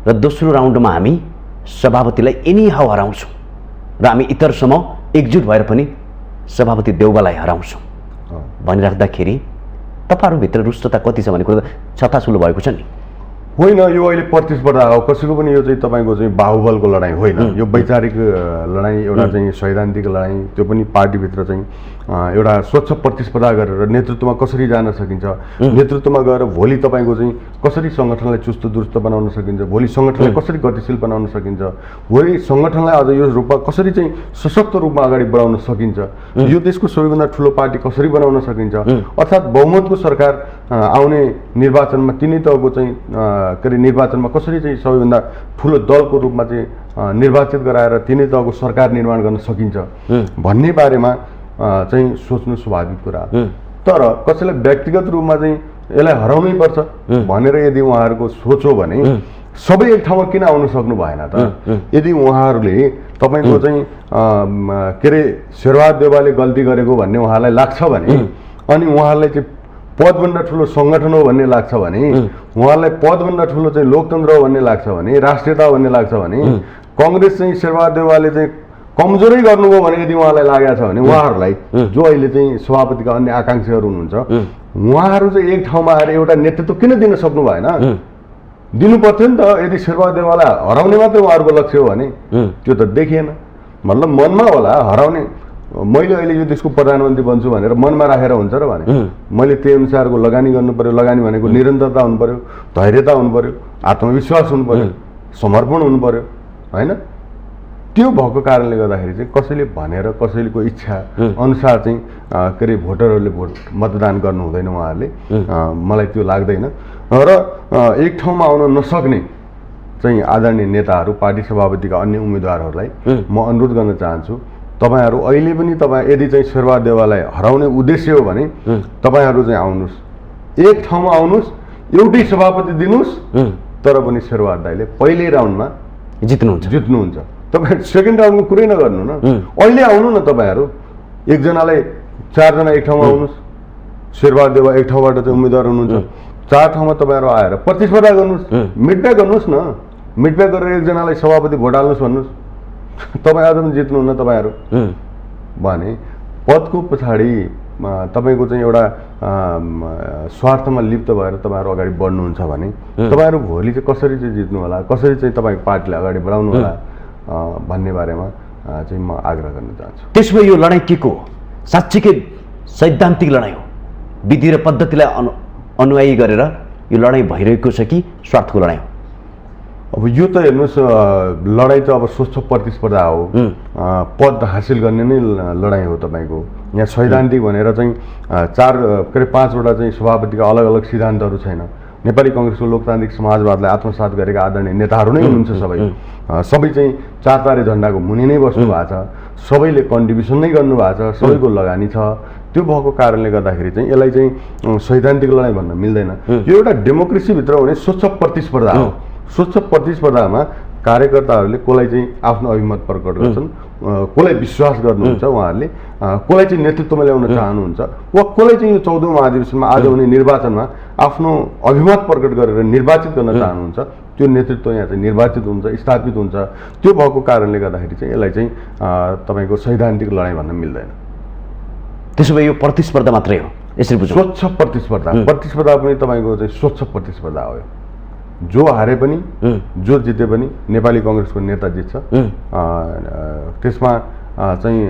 र दोस्रो राउन्डमा हामी सभापतिलाई एनी हाउ हराउँछौँ र हामी इतरसम्म एकजुट भएर पनि सभापति देउवालाई हराउँछौँ भनिराख्दाखेरि तपाईँहरूभित्र रुष्टता कति छ भन्ने कुरा छताछुलो भएको छ नि। होइन, यो अहिले प्रतिस्पर्धा हो, कसैको पनि यो चाहिँ तपाईँको चाहिँ बाहुबलको लडाइँ होइन, यो वैचारिक लडाइँ, एउटा चाहिँ सैद्धान्तिक लडाइँ, त्यो पनि पार्टीभित्र चाहिँ एउटा स्वच्छ प्रतिस्पर्धा गरेर नेतृत्वमा कसरी जान सकिन्छ, नेतृत्वमा गएर भोलि तपाईँको चाहिँ कसरी सङ्गठनलाई चुस्त दुरुस्त बनाउन सकिन्छ, भोलि सङ्गठनलाई कसरी गतिशील बनाउन सकिन्छ, भोलि सङ्गठनलाई अझ यो रूपमा कसरी चाहिँ सशक्त रूपमा अगाडि बढाउन सकिन्छ, यो देशको सबैभन्दा ठुलो पार्टी कसरी बनाउन सकिन्छ, अर्थात् बहुमतको सरकार आउने निर्वाचनमा तिनै तहको चाहिँ के अरे निर्वाचनमा कसरी चाहिँ सबैभन्दा ठुलो दलको रूपमा चाहिँ निर्वाचित गराएर तिनै तहको सरकार निर्माण गर्न सकिन्छ भन्ने बारेमा चाहिँ सोच्नु स्वाभाविक कुरा। तर कसैलाई व्यक्तिगत रूपमा चाहिँ यसलाई हराउनै पर्छ भनेर यदि उहाँहरूको सोच हो भने सबै एक ठाउँमा किन आउन सक्नु भएन त? यदि उहाँहरूले तपाईँको चाहिँ के अरे शेरबहादुर देउवाले गल्ती गरेको भन्ने उहाँलाई लाग्छ भने अनि उहाँहरूलाई चाहिँ पदभन्दा ठुलो सङ्गठन हो भन्ने लाग्छ भने, उहाँलाई पदभन्दा ठुलो चाहिँ लोकतन्त्र हो भन्ने लाग्छ भने, राष्ट्रियता हो भन्ने लाग्छ भने, कङ्ग्रेस चाहिँ शेरबहादुर देउवाले चाहिँ कमजोरै गर्नुभयो भने यदि उहाँलाई लागेको छ भने उहाँहरूलाई जो अहिले चाहिँ सभापतिका अन्य आकाङ्क्षीहरू हुनुहुन्छ उहाँहरू चाहिँ एक ठाउँमा आएर एउटा नेतृत्व किन दिन सक्नु भएन? दिनु पर्थ्यो नि त। यदि शेरबहादुर देउवालाई हराउने मात्रै उहाँहरूको लक्ष्य हो भने त्यो त देखिएन। मतलब मनमा होला हराउने, मैले अहिले यो देशको प्रधानमन्त्री बन्छु भनेर मनमा राखेर हुन्छ र भने मैले त्यही अनुसारको लगानी गर्नु पर्यो। लगानी भनेको निरन्तरता हुनु पर्यो, धैर्यता हुनु पर्यो, आत्मविश्वास हुनु पर्यो, समर्पण हुनु पर्यो, होइन? त्यो भएको कारणले गर्दाखेरि चाहिँ कसैले भनेर कसैको इच्छा अनुसार चाहिँ के अरे भोटरहरूले मतदान गर्नु हुँदैन उहाँहरूले, मलाई त्यो लाग्दैन। र एक ठाउँमा आउन नसक्ने चाहिँ आदरणीय नेताहरू, पार्टी सभापतिका अन्य उम्मेदवारहरूलाई म अनुरोध गर्न चाहन्छु, तपाईँहरू अहिले पनि यदि चाहिँ शेरबहादुर देउवालाई हराउने उद्देश्य हो भने तपाईँहरू चाहिँ आउनुहोस्, एक ठाउँमा आउनुहोस्, एउटै सभापति दिनुहोस्, तर पनि शेरबहादुर दाइले पहिल्यै राउन्डमा जित्नुहुन्छ। तपाईँ सेकेन्ड राउन्डको कुरै नगर्नु न, अहिले आउनु न। तपाईँहरू एकजनालाई 4 जना एक ठाउँमा आउनुहोस्, शेरबहादुर देउवा एक ठाउँबाट चाहिँ उम्मेदवार हुनुहुन्छ, 4 ठाउँमा तपाईँहरू आएर प्रतिस्पर्धा गर्नुहोस्, मिटब्याक गर्नुहोस् न। मिटब्याक गरेर एकजनालाई सभापति भोट हाल्नुहोस् भन्नुहोस्, तपाईँ आज पनि जित्नुहुन्न तपाईँहरू भने पदको पछाडि तपाईँको चाहिँ एउटा स्वार्थमा लिप्त भएर तपाईँहरू अगाडि बढ्नुहुन्छ भने तपाईँहरू भोलि चाहिँ कसरी चाहिँ जित्नु होला, कसरी चाहिँ तपाईँको पार्टीलाई अगाडि बढाउनु होला भन्ने बारेमा चाहिँ म आग्रह गर्न चाहन्छु। त्यसमा यो लडाइँ के को साँच्चीकै सैद्धान्तिक लडाइँ हो, विधि र पद्धतिलाई अनुयायी गरेर यो लडाइँ भइरहेको छ कि स्वार्थको लडाइँ हो? अब यो त हेर्नुहोस्, लडाइँ त अब स्वच्छ प्रतिस्पर्धा हो, पद हासिल गर्ने नै लडाइँ हो तपाईँको। यहाँ सैद्धान्तिक भनेर चाहिँ 5वटा चाहिँ सभापतिका अलग अलग सिद्धान्तहरू छैन। नेपाली कङ्ग्रेसको लोकतान्त्रिक समाजवादलाई आत्मसात गरेका आदरणीय नेताहरू नै हुनुहुन्छ सबै चाहिँ 4 तारे झन्डाको मुनि नै बस्नु भएको छ, सबैले कन्ट्रिब्युसन नै गर्नुभएको छ, सबैको लगानी छ। त्यो भएको कारणले गर्दाखेरि चाहिँ यसलाई चाहिँ सैद्धान्तिक लडाइँ भन्न मिल्दैन। यो एउटा डेमोक्रेसीभित्र हुने स्वच्छ प्रतिस्पर्धा हो। स्वच्छ प्रतिस्पर्धामा कार्यकर्ताहरूले कसलाई चाहिँ आफ्नो अभिमत प्रकट गर्छन्, कसलाई विश्वास गर्नुहुन्छ उहाँहरूले, कसलाई चाहिँ नेतृत्वमा ल्याउन चाहनुहुन्छ, वा कसलाई चाहिँ यो 14औं महाधिवेशनमा आज हुने निर्वाचनमा आफ्नो अभिमत प्रकट गरेर निर्वाचित गर्न चाहनुहुन्छ, त्यो नेतृत्व यहाँ चाहिँ निर्वाचित हुन्छ, स्थापित हुन्छ। त्यो भएको कारणले गर्दाखेरि चाहिँ यसलाई चाहिँ तपाईँको सैद्धान्तिक लडाइँ भन्न मिल्दैन। त्यसो भए यो प्रतिस्पर्धा मात्रै हो, यसरी बुझ्नु? स्वच्छ प्रतिस्पर्धा, प्रतिस्पर्धा पनि तपाईँको चाहिँ स्वच्छ प्रतिस्पर्धा हो। जो हारे पनि जो जिते पनि नेपाली कङ्ग्रेसको नेता जित्छ, त्यसमा चाहिँ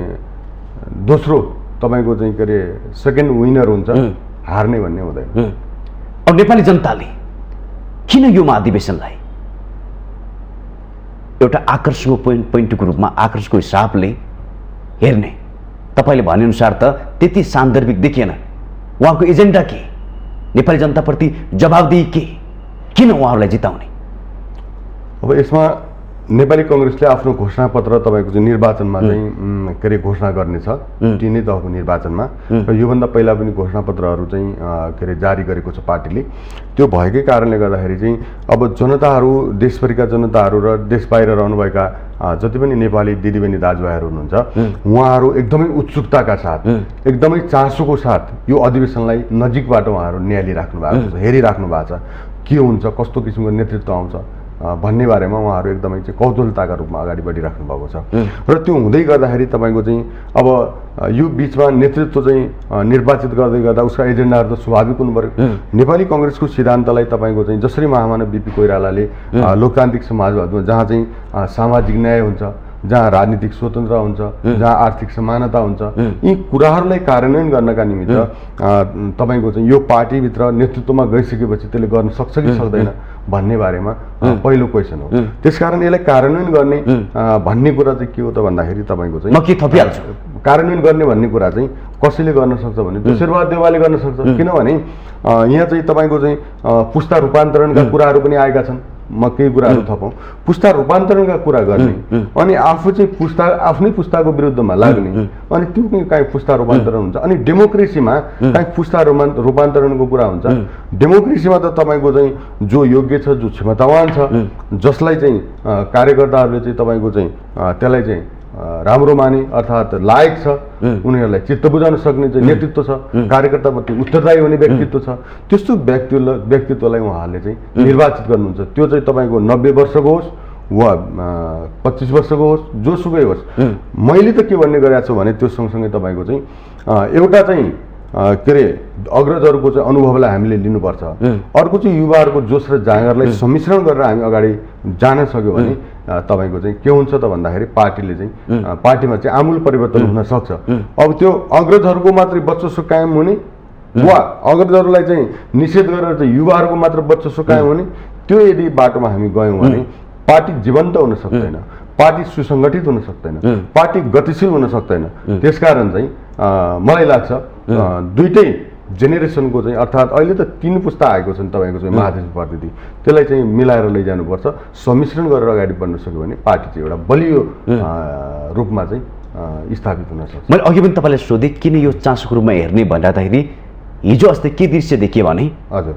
दोस्रो तपाईँको चाहिँ के अरे सेकेन्ड विनर हुन्छ, हार्ने भन्ने हुँदैन। अब नेपाली जनताले किन यो महाधिवेशनलाई एउटा आकर्षणको पोइन्टको रूपमा, आकर्षणको हिसाबले हेर्ने? तपाईँले भनेअनुसार त त्यति सान्दर्भिक देखिएन। उहाँको एजेन्डा के, नेपाली जनताप्रति जवाबदेही के, किन उहाँहरूलाई जिताउने? अब यसमा नेपाली कङ्ग्रेसले आफ्नो घोषणापत्र तपाईँको चाहिँ निर्वाचनमा चाहिँ के अरे घोषणा गर्नेछ, तिनै तहको निर्वाचनमा। र योभन्दा पहिला पनि घोषणापत्रहरू चाहिँ के अरे जारी गरेको छ पार्टीले। त्यो भएकै कारणले गर्दाखेरि चाहिँ अब जनताहरू, देशभरिका जनताहरू र देश बाहिर रहनुभएका जति पनि नेपाली दिदीबहिनी दाजुभाइहरू हुनुहुन्छ उहाँहरू एकदमै उत्सुकताका साथ, एकदमै चासोको साथ यो अधिवेशनलाई नजिकबाट उहाँहरू निहालिराख्नु भएको छ, हेरिराख्नु भएको छ। के हुन्छ, कस्तो किसिमको नेतृत्व आउँछ, भन्ने बारेमा उहाँहरू एकदमै चाहिँ कौतूहलताका रूपमा अगाडि बढिराख्नु भएको छ र त्यो हुँदै गर्दाखेरि तपाईँको चाहिँ अब यो बिचमा नेतृत्व चाहिँ निर्वाचित गर्दै गर्दा उसका एजेन्डाहरू त स्वाभाविक हुनु पर्यो। नेपाली कङ्ग्रेसको सिद्धान्तलाई तपाईँको चाहिँ जसरी महामानव बिपी कोइरालाले लोकतान्त्रिक समाजवादमा जहाँ चाहिँ सामाजिक न्याय हुन्छ, जहाँ राजनीतिक स्वतन्त्र हुन्छ, जहाँ आर्थिक समानता हुन्छ, यी कुराहरूलाई कार्यान्वयन गर्नका निमित्त तपाईँको चाहिँ यो पार्टीभित्र नेतृत्वमा गइसकेपछि त्यसले गर्न सक्छ कि सक्दैन भन्ने बारेमा पहिलो क्वेसन हो। त्यसकारण यसलाई कार्यान्वयन गर्ने भन्ने कुरा चाहिँ के हो त भन्दाखेरि तपाईँको चाहिँ म के थपिहाल्छु, कार्यान्वयन गर्ने भन्ने कुरा चाहिँ कसैले गर्न सक्छ भने त्यो शेरबहादुर देउवाले गर्न सक्छ। किनभने यहाँ चाहिँ तपाईँको चाहिँ पुस्ता रूपान्तरणका कुराहरू पनि आएका छन्। म केही कुराहरू थपौँ। पुस्ता रूपान्तरणका कुरा गर्ने अनि आफू चाहिँ आफ्नै पुस्ताको विरुद्धमा लाग्ने अनि त्यो पनि काहीँ पुस्ता रूपान्तरण हुन्छ। अनि डेमोक्रेसीमा काहीँ पुस्ता रूपान्तरणको कुरा हुन्छ। डेमोक्रेसीमा त तपाईँको चाहिँ जो योग्य छ, जो क्षमतावान छ, जसलाई चाहिँ कार्यकर्ताहरूले चाहिँ तपाईँको चाहिँ त्यसलाई चाहिँ राम्रो माने अर्थात् लायक छ, उनीहरूलाई चित्त बुझाउन सक्ने चाहिँ नेतृत्व छ, कार्यकर्ताप्रति उत्तरदायी हुने व्यक्तित्व छ, त्यस्तो व्यक्तित्वलाई उहाँहरूले चाहिँ निर्वाचित गर्नुहुन्छ। त्यो चाहिँ तपाईँको 90 वर्षको होस् वा 25 वर्षको होस्, जोसुकै होस्। मैले त के भन्ने गरेको छु भने त्यो सँगसँगै तपाईँको चाहिँ एउटा चाहिँ के अरे अग्रजहरूको चाहिँ अनुभवलाई हामीले लिनुपर्छ। अर्को चाहिँ युवाहरूको जोस र जाँगरलाई सम्मिश्रण गरेर हामी अगाडि जान सक्यो भने तपाईँको चाहिँ के हुन्छ त भन्दाखेरि पार्टीले चाहिँ पार्टीमा चाहिँ आमूल परिवर्तन हुन सक्छ। अब त्यो अग्रजहरूको मात्रै वर्चस्व कायम हुने वा अग्रजहरूलाई चाहिँ निषेध गरेर चाहिँ युवाहरूको मात्र वर्चस्व कायम हुने, त्यो यदि बाटोमा हामी गयौँ भने पार्टी जीवन्त हुन सक्दैन, पार्टी सुसङ्गठित हुन सक्दैन, पार्टी गतिशील हुन सक्दैन। त्यसकारण चाहिँ मलाई लाग्छ दुईटै जेनेरेसनको चाहिँ अर्थात् अहिले त 3 पुस्ता आएको छन् तपाईँको चाहिँ महादेश प्रविधि, त्यसलाई चाहिँ मिलाएर लैजानुपर्छ। सम्मिश्रण गरेर अगाडि बढ्न सक्यो भने पार्टी चाहिँ एउटा बलियो रूपमा चाहिँ स्थापित हुन सक्छ। मैले अघि पनि तपाईँलाई सोधेँ किन यो चासोको रूपमा हेर्ने भनिराख्दाखेरि हिजो अस्ति के दृश्य देखियो भने हजुर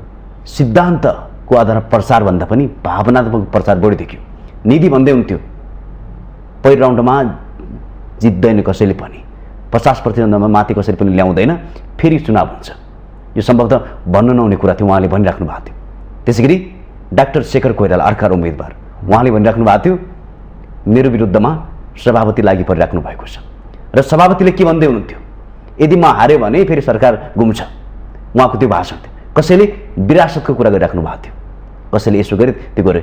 सिद्धान्तको आधारमा प्रचारभन्दा पनि भावनात्मक प्रचार बढी देखियो। निधि भन्दै हुन्थ्यो पहिलो राउन्डमा जित्दैन कसैले पनि, 50%भन्दा माथि कसैले पनि ल्याउँदैन, फेरि चुनाव हुन्छ। यो सम्भवतः भन्न नहुने कुरा थियो, उहाँले भनिराख्नु भएको थियो। त्यसै गरी डाक्टर शेखर कोइराला अर्का उम्मेदवार, उहाँले भनिराख्नु भएको थियो मेरो विरुद्धमा सभापति लागि परिराख्नु भएको छ र सभापतिले के भन्दै हुनुहुन्थ्यो, यदि म हारेँ भने फेरि सरकार गुम्छ, उहाँको त्यो भाषण थियो। कसैले विरासतको कुरा गरिराख्नु भएको थियो, कसैले यसो गरे त्यो गरे।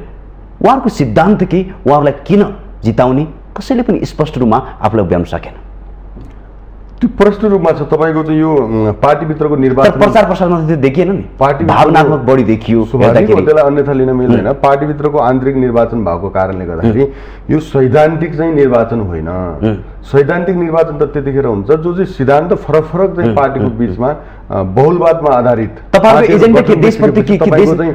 उहाँहरूको सिद्धान्त कि उहाँहरूलाई किन जिताउने कसैले पनि स्पष्ट रूपमा आफूलाई उभ्याउन सकेन। त्यो प्रष्ट रूपमा छ तपाईँको चाहिँ यो पार्टीभित्रको निर्वाचन प्रचार प्रसारमा त्यो देखिएन नि, पार्टी भावनात्मक बढी देखियो। त्यसलाई अन्यथा लिन मिल्दैन। पार्टीभित्रको आन्तरिक निर्वाचन भएको कारणले गर्दाखेरि यो सैद्धान्तिक चाहिँ निर्वाचन होइन। सैद्धान्तिक निर्वाचन त त्यतिखेर हुन्छ जो चाहिँ सिद्धान्त फरक फरक चाहिँ पार्टीको बिचमा बहुलवादमा आधारित तपाईहरुको एजेन्डा के देशप्रति के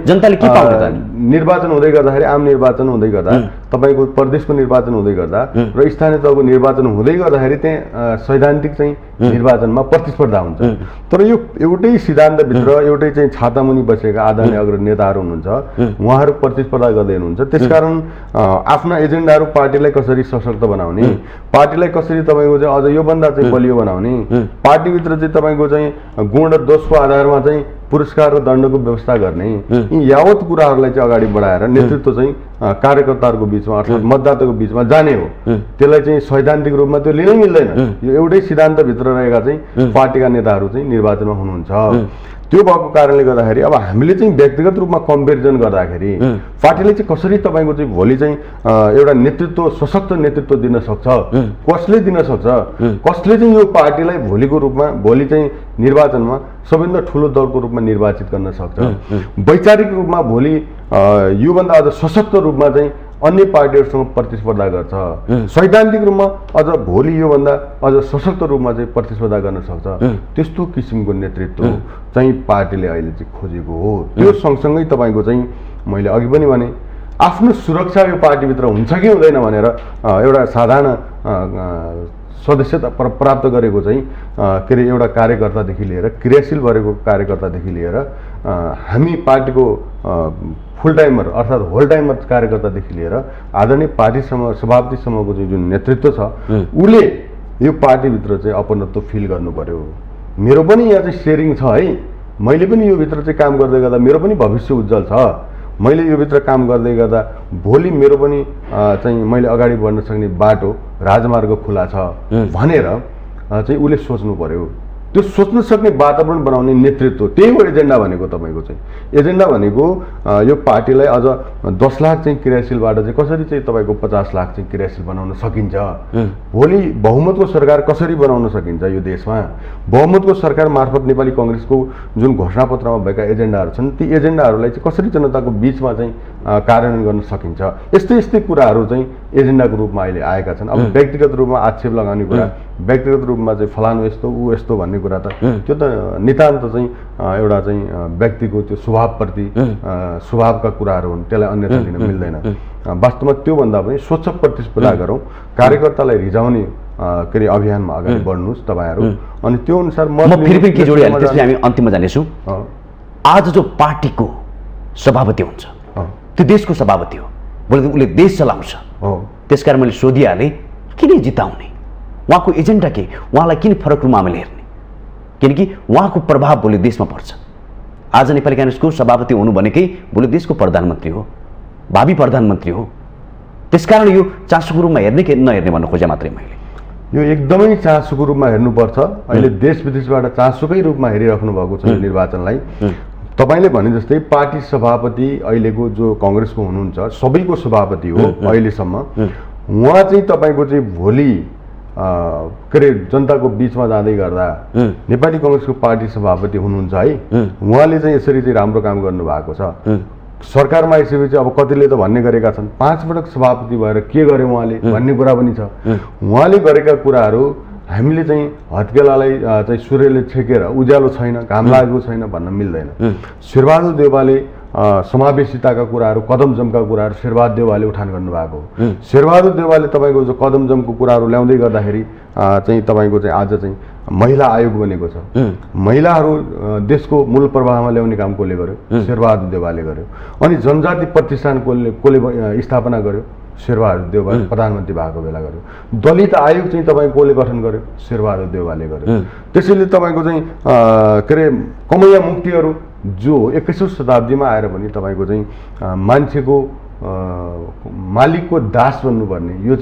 जनताले के पाउँछ त? निर्वाचन हुँदै गर्दाखेरि आम निर्वाचन हुँदै गर्दा तपाईको प्रदेशको निर्वाचन हुँदै गर्दा र स्थानीय तहको निर्वाचन हुँदै गर्दाखेरि त्यहाँ सैद्धान्तिक चाहिँ निर्वाचनमा प्रतिस्पर्धा हुन्छ। तर यो एउटै सिद्धान्तभित्र एउटै चाहिँ छातामुनि बसेका आदरणीय अग्र नेताहरू हुनुहुन्छ, उहाँहरू प्रतिस्पर्धा गर्दै हुनुहुन्छ। त्यसकारण आफ्ना एजेन्डाहरू पार्टीलाई कसरी सशक्त बनाउने, पार्टीलाई कसरी तपाईको चाहिँ अझ योभन्दा चाहिँ बलियो बनाउने, पार्टीभित्र चाहिँ तपाईको चाहिँ गुण र दोषको आधारमा चाहिँ पुरस्कार र दण्डको व्यवस्था गर्ने, यी यावत कुराहरूलाई चाहिँ अगाडि बढाएर नेतृत्व चाहिँ कार्यकर्ताहरूको बिचमा अर्थात् मतदाताको बिचमा जाने हो। त्यसलाई चाहिँ सैद्धान्तिक रूपमा त्यो लिनै मिल्दैन। यो एउटै सिद्धान्तभित्र रहेका चाहिँ पार्टीका नेताहरू चाहिँ निर्वाचनमा हुनुहुन्छ। त्यो भएको कारणले गर्दाखेरि अब हामीले चाहिँ व्यक्तिगत रूपमा कम्पेरिजन गर्दाखेरि पार्टीले चाहिँ कसरी तपाईँको चाहिँ भोलि चाहिँ एउटा नेतृत्व सशक्त नेतृत्व दिन सक्छ, कसले दिन सक्छ, कसले चाहिँ यो पार्टीलाई भोलिको रूपमा भोलि चाहिँ निर्वाचनमा सबैभन्दा ठुलो दलको रूपमा निर्वाचित गर्न सक्छ, वैचारिक रूपमा भोलि योभन्दा अझ सशक्त रूपमा चाहिँ अन्य पार्टीहरूसँग प्रतिस्पर्धा गर्छ, सैद्धान्तिक रूपमा अझ भोलि योभन्दा अझ सशक्त रूपमा चाहिँ प्रतिस्पर्धा गर्न सक्छ, त्यस्तो किसिमको नेतृत्व चाहिँ पार्टीले अहिले चाहिँ खोजेको हो। त्यो सँगसँगै तपाईँको चाहिँ मैले अघि पनि भने आफ्नो सुरक्षा यो पार्टीभित्र हुन्छ कि हुँदैन भनेर एउटा साधारण सदस्यता प्राप्त गरेको चाहिँ के अरे एउटा कार्यकर्तादेखि लिएर क्रियाशील गरेको कार्यकर्तादेखि लिएर हामी पार्टीको फुल टाइमर अर्थात् होल टाइमर कार्यकर्तादेखि लिएर आदरणीय पार्टीसम्म सभापतिसम्मको चाहिँ जुन नेतृत्व छ उसले यो पार्टीभित्र चाहिँ अपनत्व फिल गर्नु पर्यो। मेरो पनि यहाँ चाहिँ सेयरिङ छ है, मैले पनि यो भित्र चाहिँ काम गर्दै गर्दा मेरो पनि भविष्य उज्जवल छ मैले यो भित्र काम गर्दै गर्दा भोलि मेरो पनि चाहिँ मैले अगाडि बढ्न सक्ने बाटो राजमार्ग खुला छ भनेर चाहिँ उसले सोच्नु पर्यो। त्यो सोच्न सक्ने वातावरण बनाउने नेतृत्व, त्यही हो एजेन्डा भनेको। तपाईँको चाहिँ एजेन्डा भनेको यो पार्टीलाई अझ 10 लाख चाहिँ क्रियाशीलबाट चाहिँ कसरी चाहिँ तपाईँको 50 लाख चाहिँ क्रियाशील बनाउन सकिन्छ, भोलि बहुमतको सरकार कसरी बनाउन सकिन्छ यो देशमा, बहुमतको सरकार मार्फत नेपाली कांग्रेसको जुन घोषणापत्रमा भएका एजेन्डाहरू छन् ती एजेन्डाहरूलाई चाहिँ कसरी जनताको बीचमा चाहिँ कार्यान्वयन गर्न सकिन्छ, यस्तै यस्तै कुराहरू चाहिँ एजेन्डाको रूपमा अहिले आएका छन्। अब व्यक्तिगत रूपमा आक्षेप लगाउने कुरा, व्यक्तिगत रूपमा चाहिँ फलानु यस्तो ऊ यस्तो भन्ने कुरा त त्यो त नितान्त चाहिँ एउटा चाहिँ व्यक्तिको त्यो स्वभावप्रति स्वभावका कुराहरू हुन्, त्यसलाई अन्यथा लिन मिल्दैन। वास्तवमा त्योभन्दा पनि स्वच्छ प्रतिस्पर्धा गरौँ, कार्यकर्तालाई रिझाउने के अरे अभियानमा अगाडि बढ्नुहोस् तपाईँहरू। अनि त्यो अनुसार म फेरि पनि के जोडिहालेँ, त्यसपछि हामी अन्तिममा जानेछौँ। आज जो पार्टीको सभापति हुन्छ त्यो देशको सभापति हो, भोलि उसले देश चलाउँछ। त्यसकारण मैले सोधिहालेँ किन जिताउने, उहाँको एजेन्डा के, उहाँलाई किन फरक रूपमा हामीले हेर्ने, किनकि उहाँको प्रभाव भोलि देशमा पर्छ। आज नेपाली कांग्रेसको सभापति हुनु भनेकै भोलि देशको प्रधानमन्त्री हो, भावी प्रधानमन्त्री हो। त्यसकारण यो चासोको रूपमा हेर्ने कि नहेर्ने भन्न खोजे मात्रै मैले। यो एकदमै चासोको रूपमा हेर्नुपर्छ। अहिले देश विदेशबाट चासोकै रूपमा हेरिराख्नु भएको छ निर्वाचनलाई। तपाईले भने जस्तै पार्टी सभापति अहिलेको जो कांग्रेसको हुनुहुन्छ सबैको सभापति हो अहिलेसम्म। उहाँ चाहिँ तपाईको चाहिँ भोलि के अरे जनताको बीचमा जाँदै गर्दा नेपाली कांग्रेसको पार्टी सभापति हुनुहुन्छ है, उहाँले चाहिँ यसरी चाहिँ राम्रो काम गर्नु भएको छ। सरकारमा आइसकेपछि अब कतिले त भन्ने गरेका छन् 5 पटक सभापति भएर के गरे उहाँले भन्ने कुरा पनि छ। उहाँले गरेका कुराहरू हामीले चाहिँ हत्केलालाई चाहिँ सूर्यले छेकेर उज्यालो छैन, घाम लागेको छैन भन्न मिल्दैन। शेरबहादुर देउवाले समावेशिताका कुराहरू, कदमजमका कुराहरू शेरबहादुर देउवाले उठान गर्नुभएको हो। शेरबहादुर देउवाले तपाईँको जो कदमजमको कुराहरू ल्याउँदै गर्दाखेरि चाहिँ तपाईँको चाहिँ आज चाहिँ महिला आयोग बनेको छ। महिलाहरू देशको मूल प्रवाहमा ल्याउने काम कसले गर्यो? शेरबहादुर देउवाले गर्यो। अनि जनजाति प्रतिष्ठान कसले स्थापना गर्यो? शेरबहादुर देउवाले प्रधानमन्त्री भएको बेला गर्यो। दलित आयोग चाहिँ तपाईँको कसले गठन गर्यो? शेरबहादुर देउवाले गर्यो। त्यसैले तपाईँको चाहिँ के अरे कमैया मुक्तिहरू जो 21औं शताब्दीमा आएर पनि तपाईँको चाहिँ मान्छेको मालिकको दास बन्नुपर्ने यो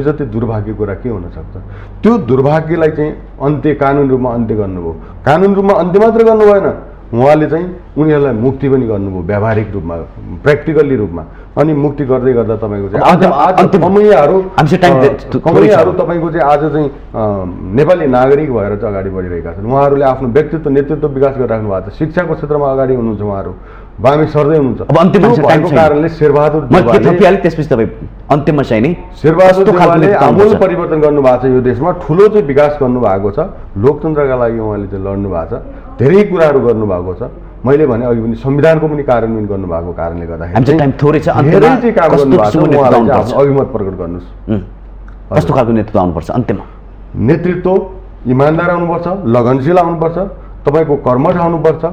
जति दुर्भाग्य कुरा के हुन सक्छ? त्यो दुर्भाग्यलाई चाहिँ अन्त्य कानुन रूपमा अन्त्य गर्नुभयो। कानुन रूपमा अन्त्य मात्र गर्नु भएन, उहाँले चाहिँ उनीहरूलाई मुक्ति पनि गर्नुभयो व्यावहारिक रूपमा, प्र्याक्टिकल्ली रूपमा। अनि मुक्ति गर्दै गर्दा तपाईँको चाहिँ कमैयाहरू तपाईँको चाहिँ आज चाहिँ नेपाली नागरिक भएर चाहिँ अगाडि बढिरहेका छन्। उहाँहरूले आफ्नो व्यक्तित्व नेतृत्व विकास गरिराख्नु भएको छ। शिक्षाको क्षेत्रमा अगाडि हुनुहुन्छ उहाँहरू, बामी सर्दै हुनुहुन्छ। अब अन्तिमको कारणले शेरबहादुर देउवाले त्यसपछि तपाईँ अन्तिममा चाहिने शेरबहादुर देउवाले आमूल परिवर्तन गर्नु भएको छ। यो देशमा ठुलो चाहिँ विकास गर्नु भएको छ। लोकतन्त्रका लागि उहाँले चाहिँ लड्नु भएको छ, धेरै कुराहरू गर्नु भएको छ। मैले भने अघि पनि संविधानको पनि कार्यान्वयन गर्नु भएको कारणले गर्दाखेरि टाइम थोरै छ, धेरै चाहिँ काम गर्नु भएको छ। उहाँलाई आफ्नो अभिमत प्रकट गर्नुहोस्। कस्तो खालको नेतृत्व आउनुपर्छ? अन्त्यमा नेतृत्व इमानदार आउनुपर्छ, लगनशील आउनुपर्छ, तपाईँको कर्मठ आउनुपर्छ,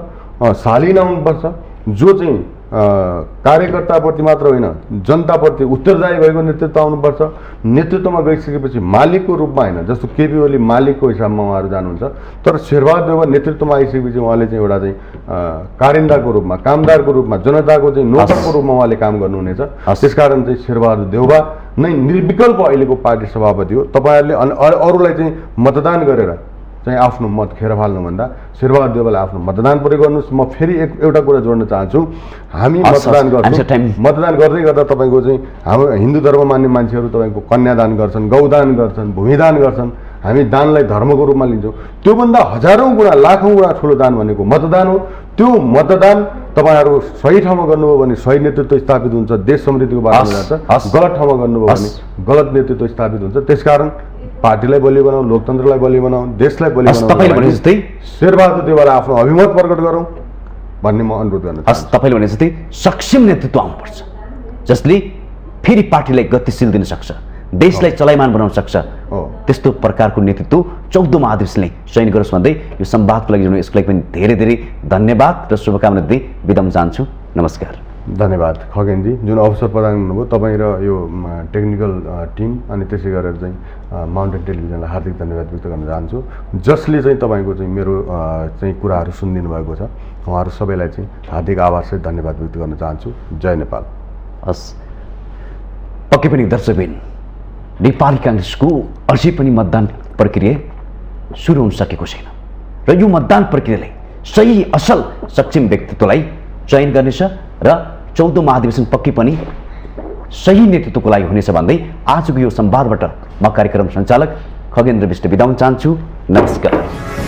शालीन आउनुपर्छ, जो चाहिँ कार्यकर्ताप्रति मात्र होइन जनताप्रति उत्तरदायी भएको नेतृत्व आउनुपर्छ। नेतृत्वमा गइसकेपछि मालिकको रूपमा होइन, जस्तो केपी ओली मालिकको हिसाबमा उहाँहरू जानुहुन्छ, तर शेरबहादुर देउवा नेतृत्वमा आइसकेपछि उहाँले चाहिँ एउटा चाहिँ कारिन्दाको रूपमा, कामदारको रूपमा, जनताको चाहिँ नोकरको रूपमा उहाँले काम गर्नुहुनेछ। त्यसकारण चाहिँ शेरबहादुर देउवा नै निर्विकल्प अहिलेको पार्टी सभापति हो। तपाईँहरूले अरूलाई चाहिँ मतदान गरेर चाहिँ आफ्नो मत खेर फाल्नुभन्दा शेरबहादुर देउवाले आफ्नो मतदान प्रयोग गर्नुहोस्। म फेरि एउटा कुरा जोड्न चाहन्छु, हामी मतदान गर्छौँ, मतदान गर्दै गर्दा तपाईँको चाहिँ हाम्रो हिन्दू धर्म मान्ने मान्छेहरू तपाईँको कन्यादान गर्छन्, गौदान गर्छन्, भूमिदान गर्छन्। हामी दानलाई धर्मको रूपमा लिन्छौँ। त्योभन्दा हजारौँ गुणा लाखौँ गुणा ठुलो दान भनेको मतदान हो। त्यो मतदान तपाईँहरू सही ठाउँमा गर्नुभयो भने सही नेतृत्व स्थापित हुन्छ, देश समृद्धिको बाटोमा जान्छ। गलत ठाउँमा गर्नुभयो भने गलत नेतृत्व स्थापित हुन्छ। त्यसकारण पार्टीलाई बलियो बनाऊ, लोकतन्त्रलाई बलियो बनाऊ, देशलाई बलियो बनाऊ, शेरबहादुर देउवालाई आफ्नो अभिमत प्रकट गरौँ भन्ने म अनुरोध गर्न चाहन्छु। तपाईँले भने जस्तै सक्षम नेतृत्व आउनुपर्छ, जसले फेरि पार्टीलाई गतिशील दिन सक्छ, देशलाई चलायमान बनाउन सक्छ। त्यस्तो प्रकारको नेतृत्व 14औं महाधिवेशनले चयन गरोस् भन्दै यो संवादको लागि यसको लागि पनि धेरै धेरै धन्यवाद र शुभकामना दिँदै बिदा हुन चाहन्छु। नमस्कार। धन्यवाद खगेनजी, जुन अवसर प्रदान गर्नुभयो तपाईँ र यो टेक्निकल टिम अनि त्यसै गरेर चाहिँ माउन्टेन टेलिभिजनलाई हार्दिक धन्यवाद व्यक्त गर्न चाहन्छु, जसले चाहिँ तपाईँको चाहिँ मेरो चाहिँ कुराहरू सुनिदिनु भएको छ। उहाँहरू सबैलाई चाहिँ हार्दिक आभार सहित धन्यवाद व्यक्त गर्न चाहन्छु। जय नेपाल। हस्, पक्कै पनि दर्शकबिन, नेपाली काङ्ग्रेसको अझै पनि मतदान प्रक्रिया सुरु हुन सकेको छैन र यो मतदान प्रक्रियाले सही असल सक्षम व्यक्तित्वलाई चयन गर्नेछ र 14औं महाधिवेशन पक्कै पनि सही नेतृत्वको लागि हुनेछ भन्दै आजको यो संवादबाट म कार्यक्रम सञ्चालक खगेन्द्र विष्ट बिदा हुन चाहन्छु। नमस्कार।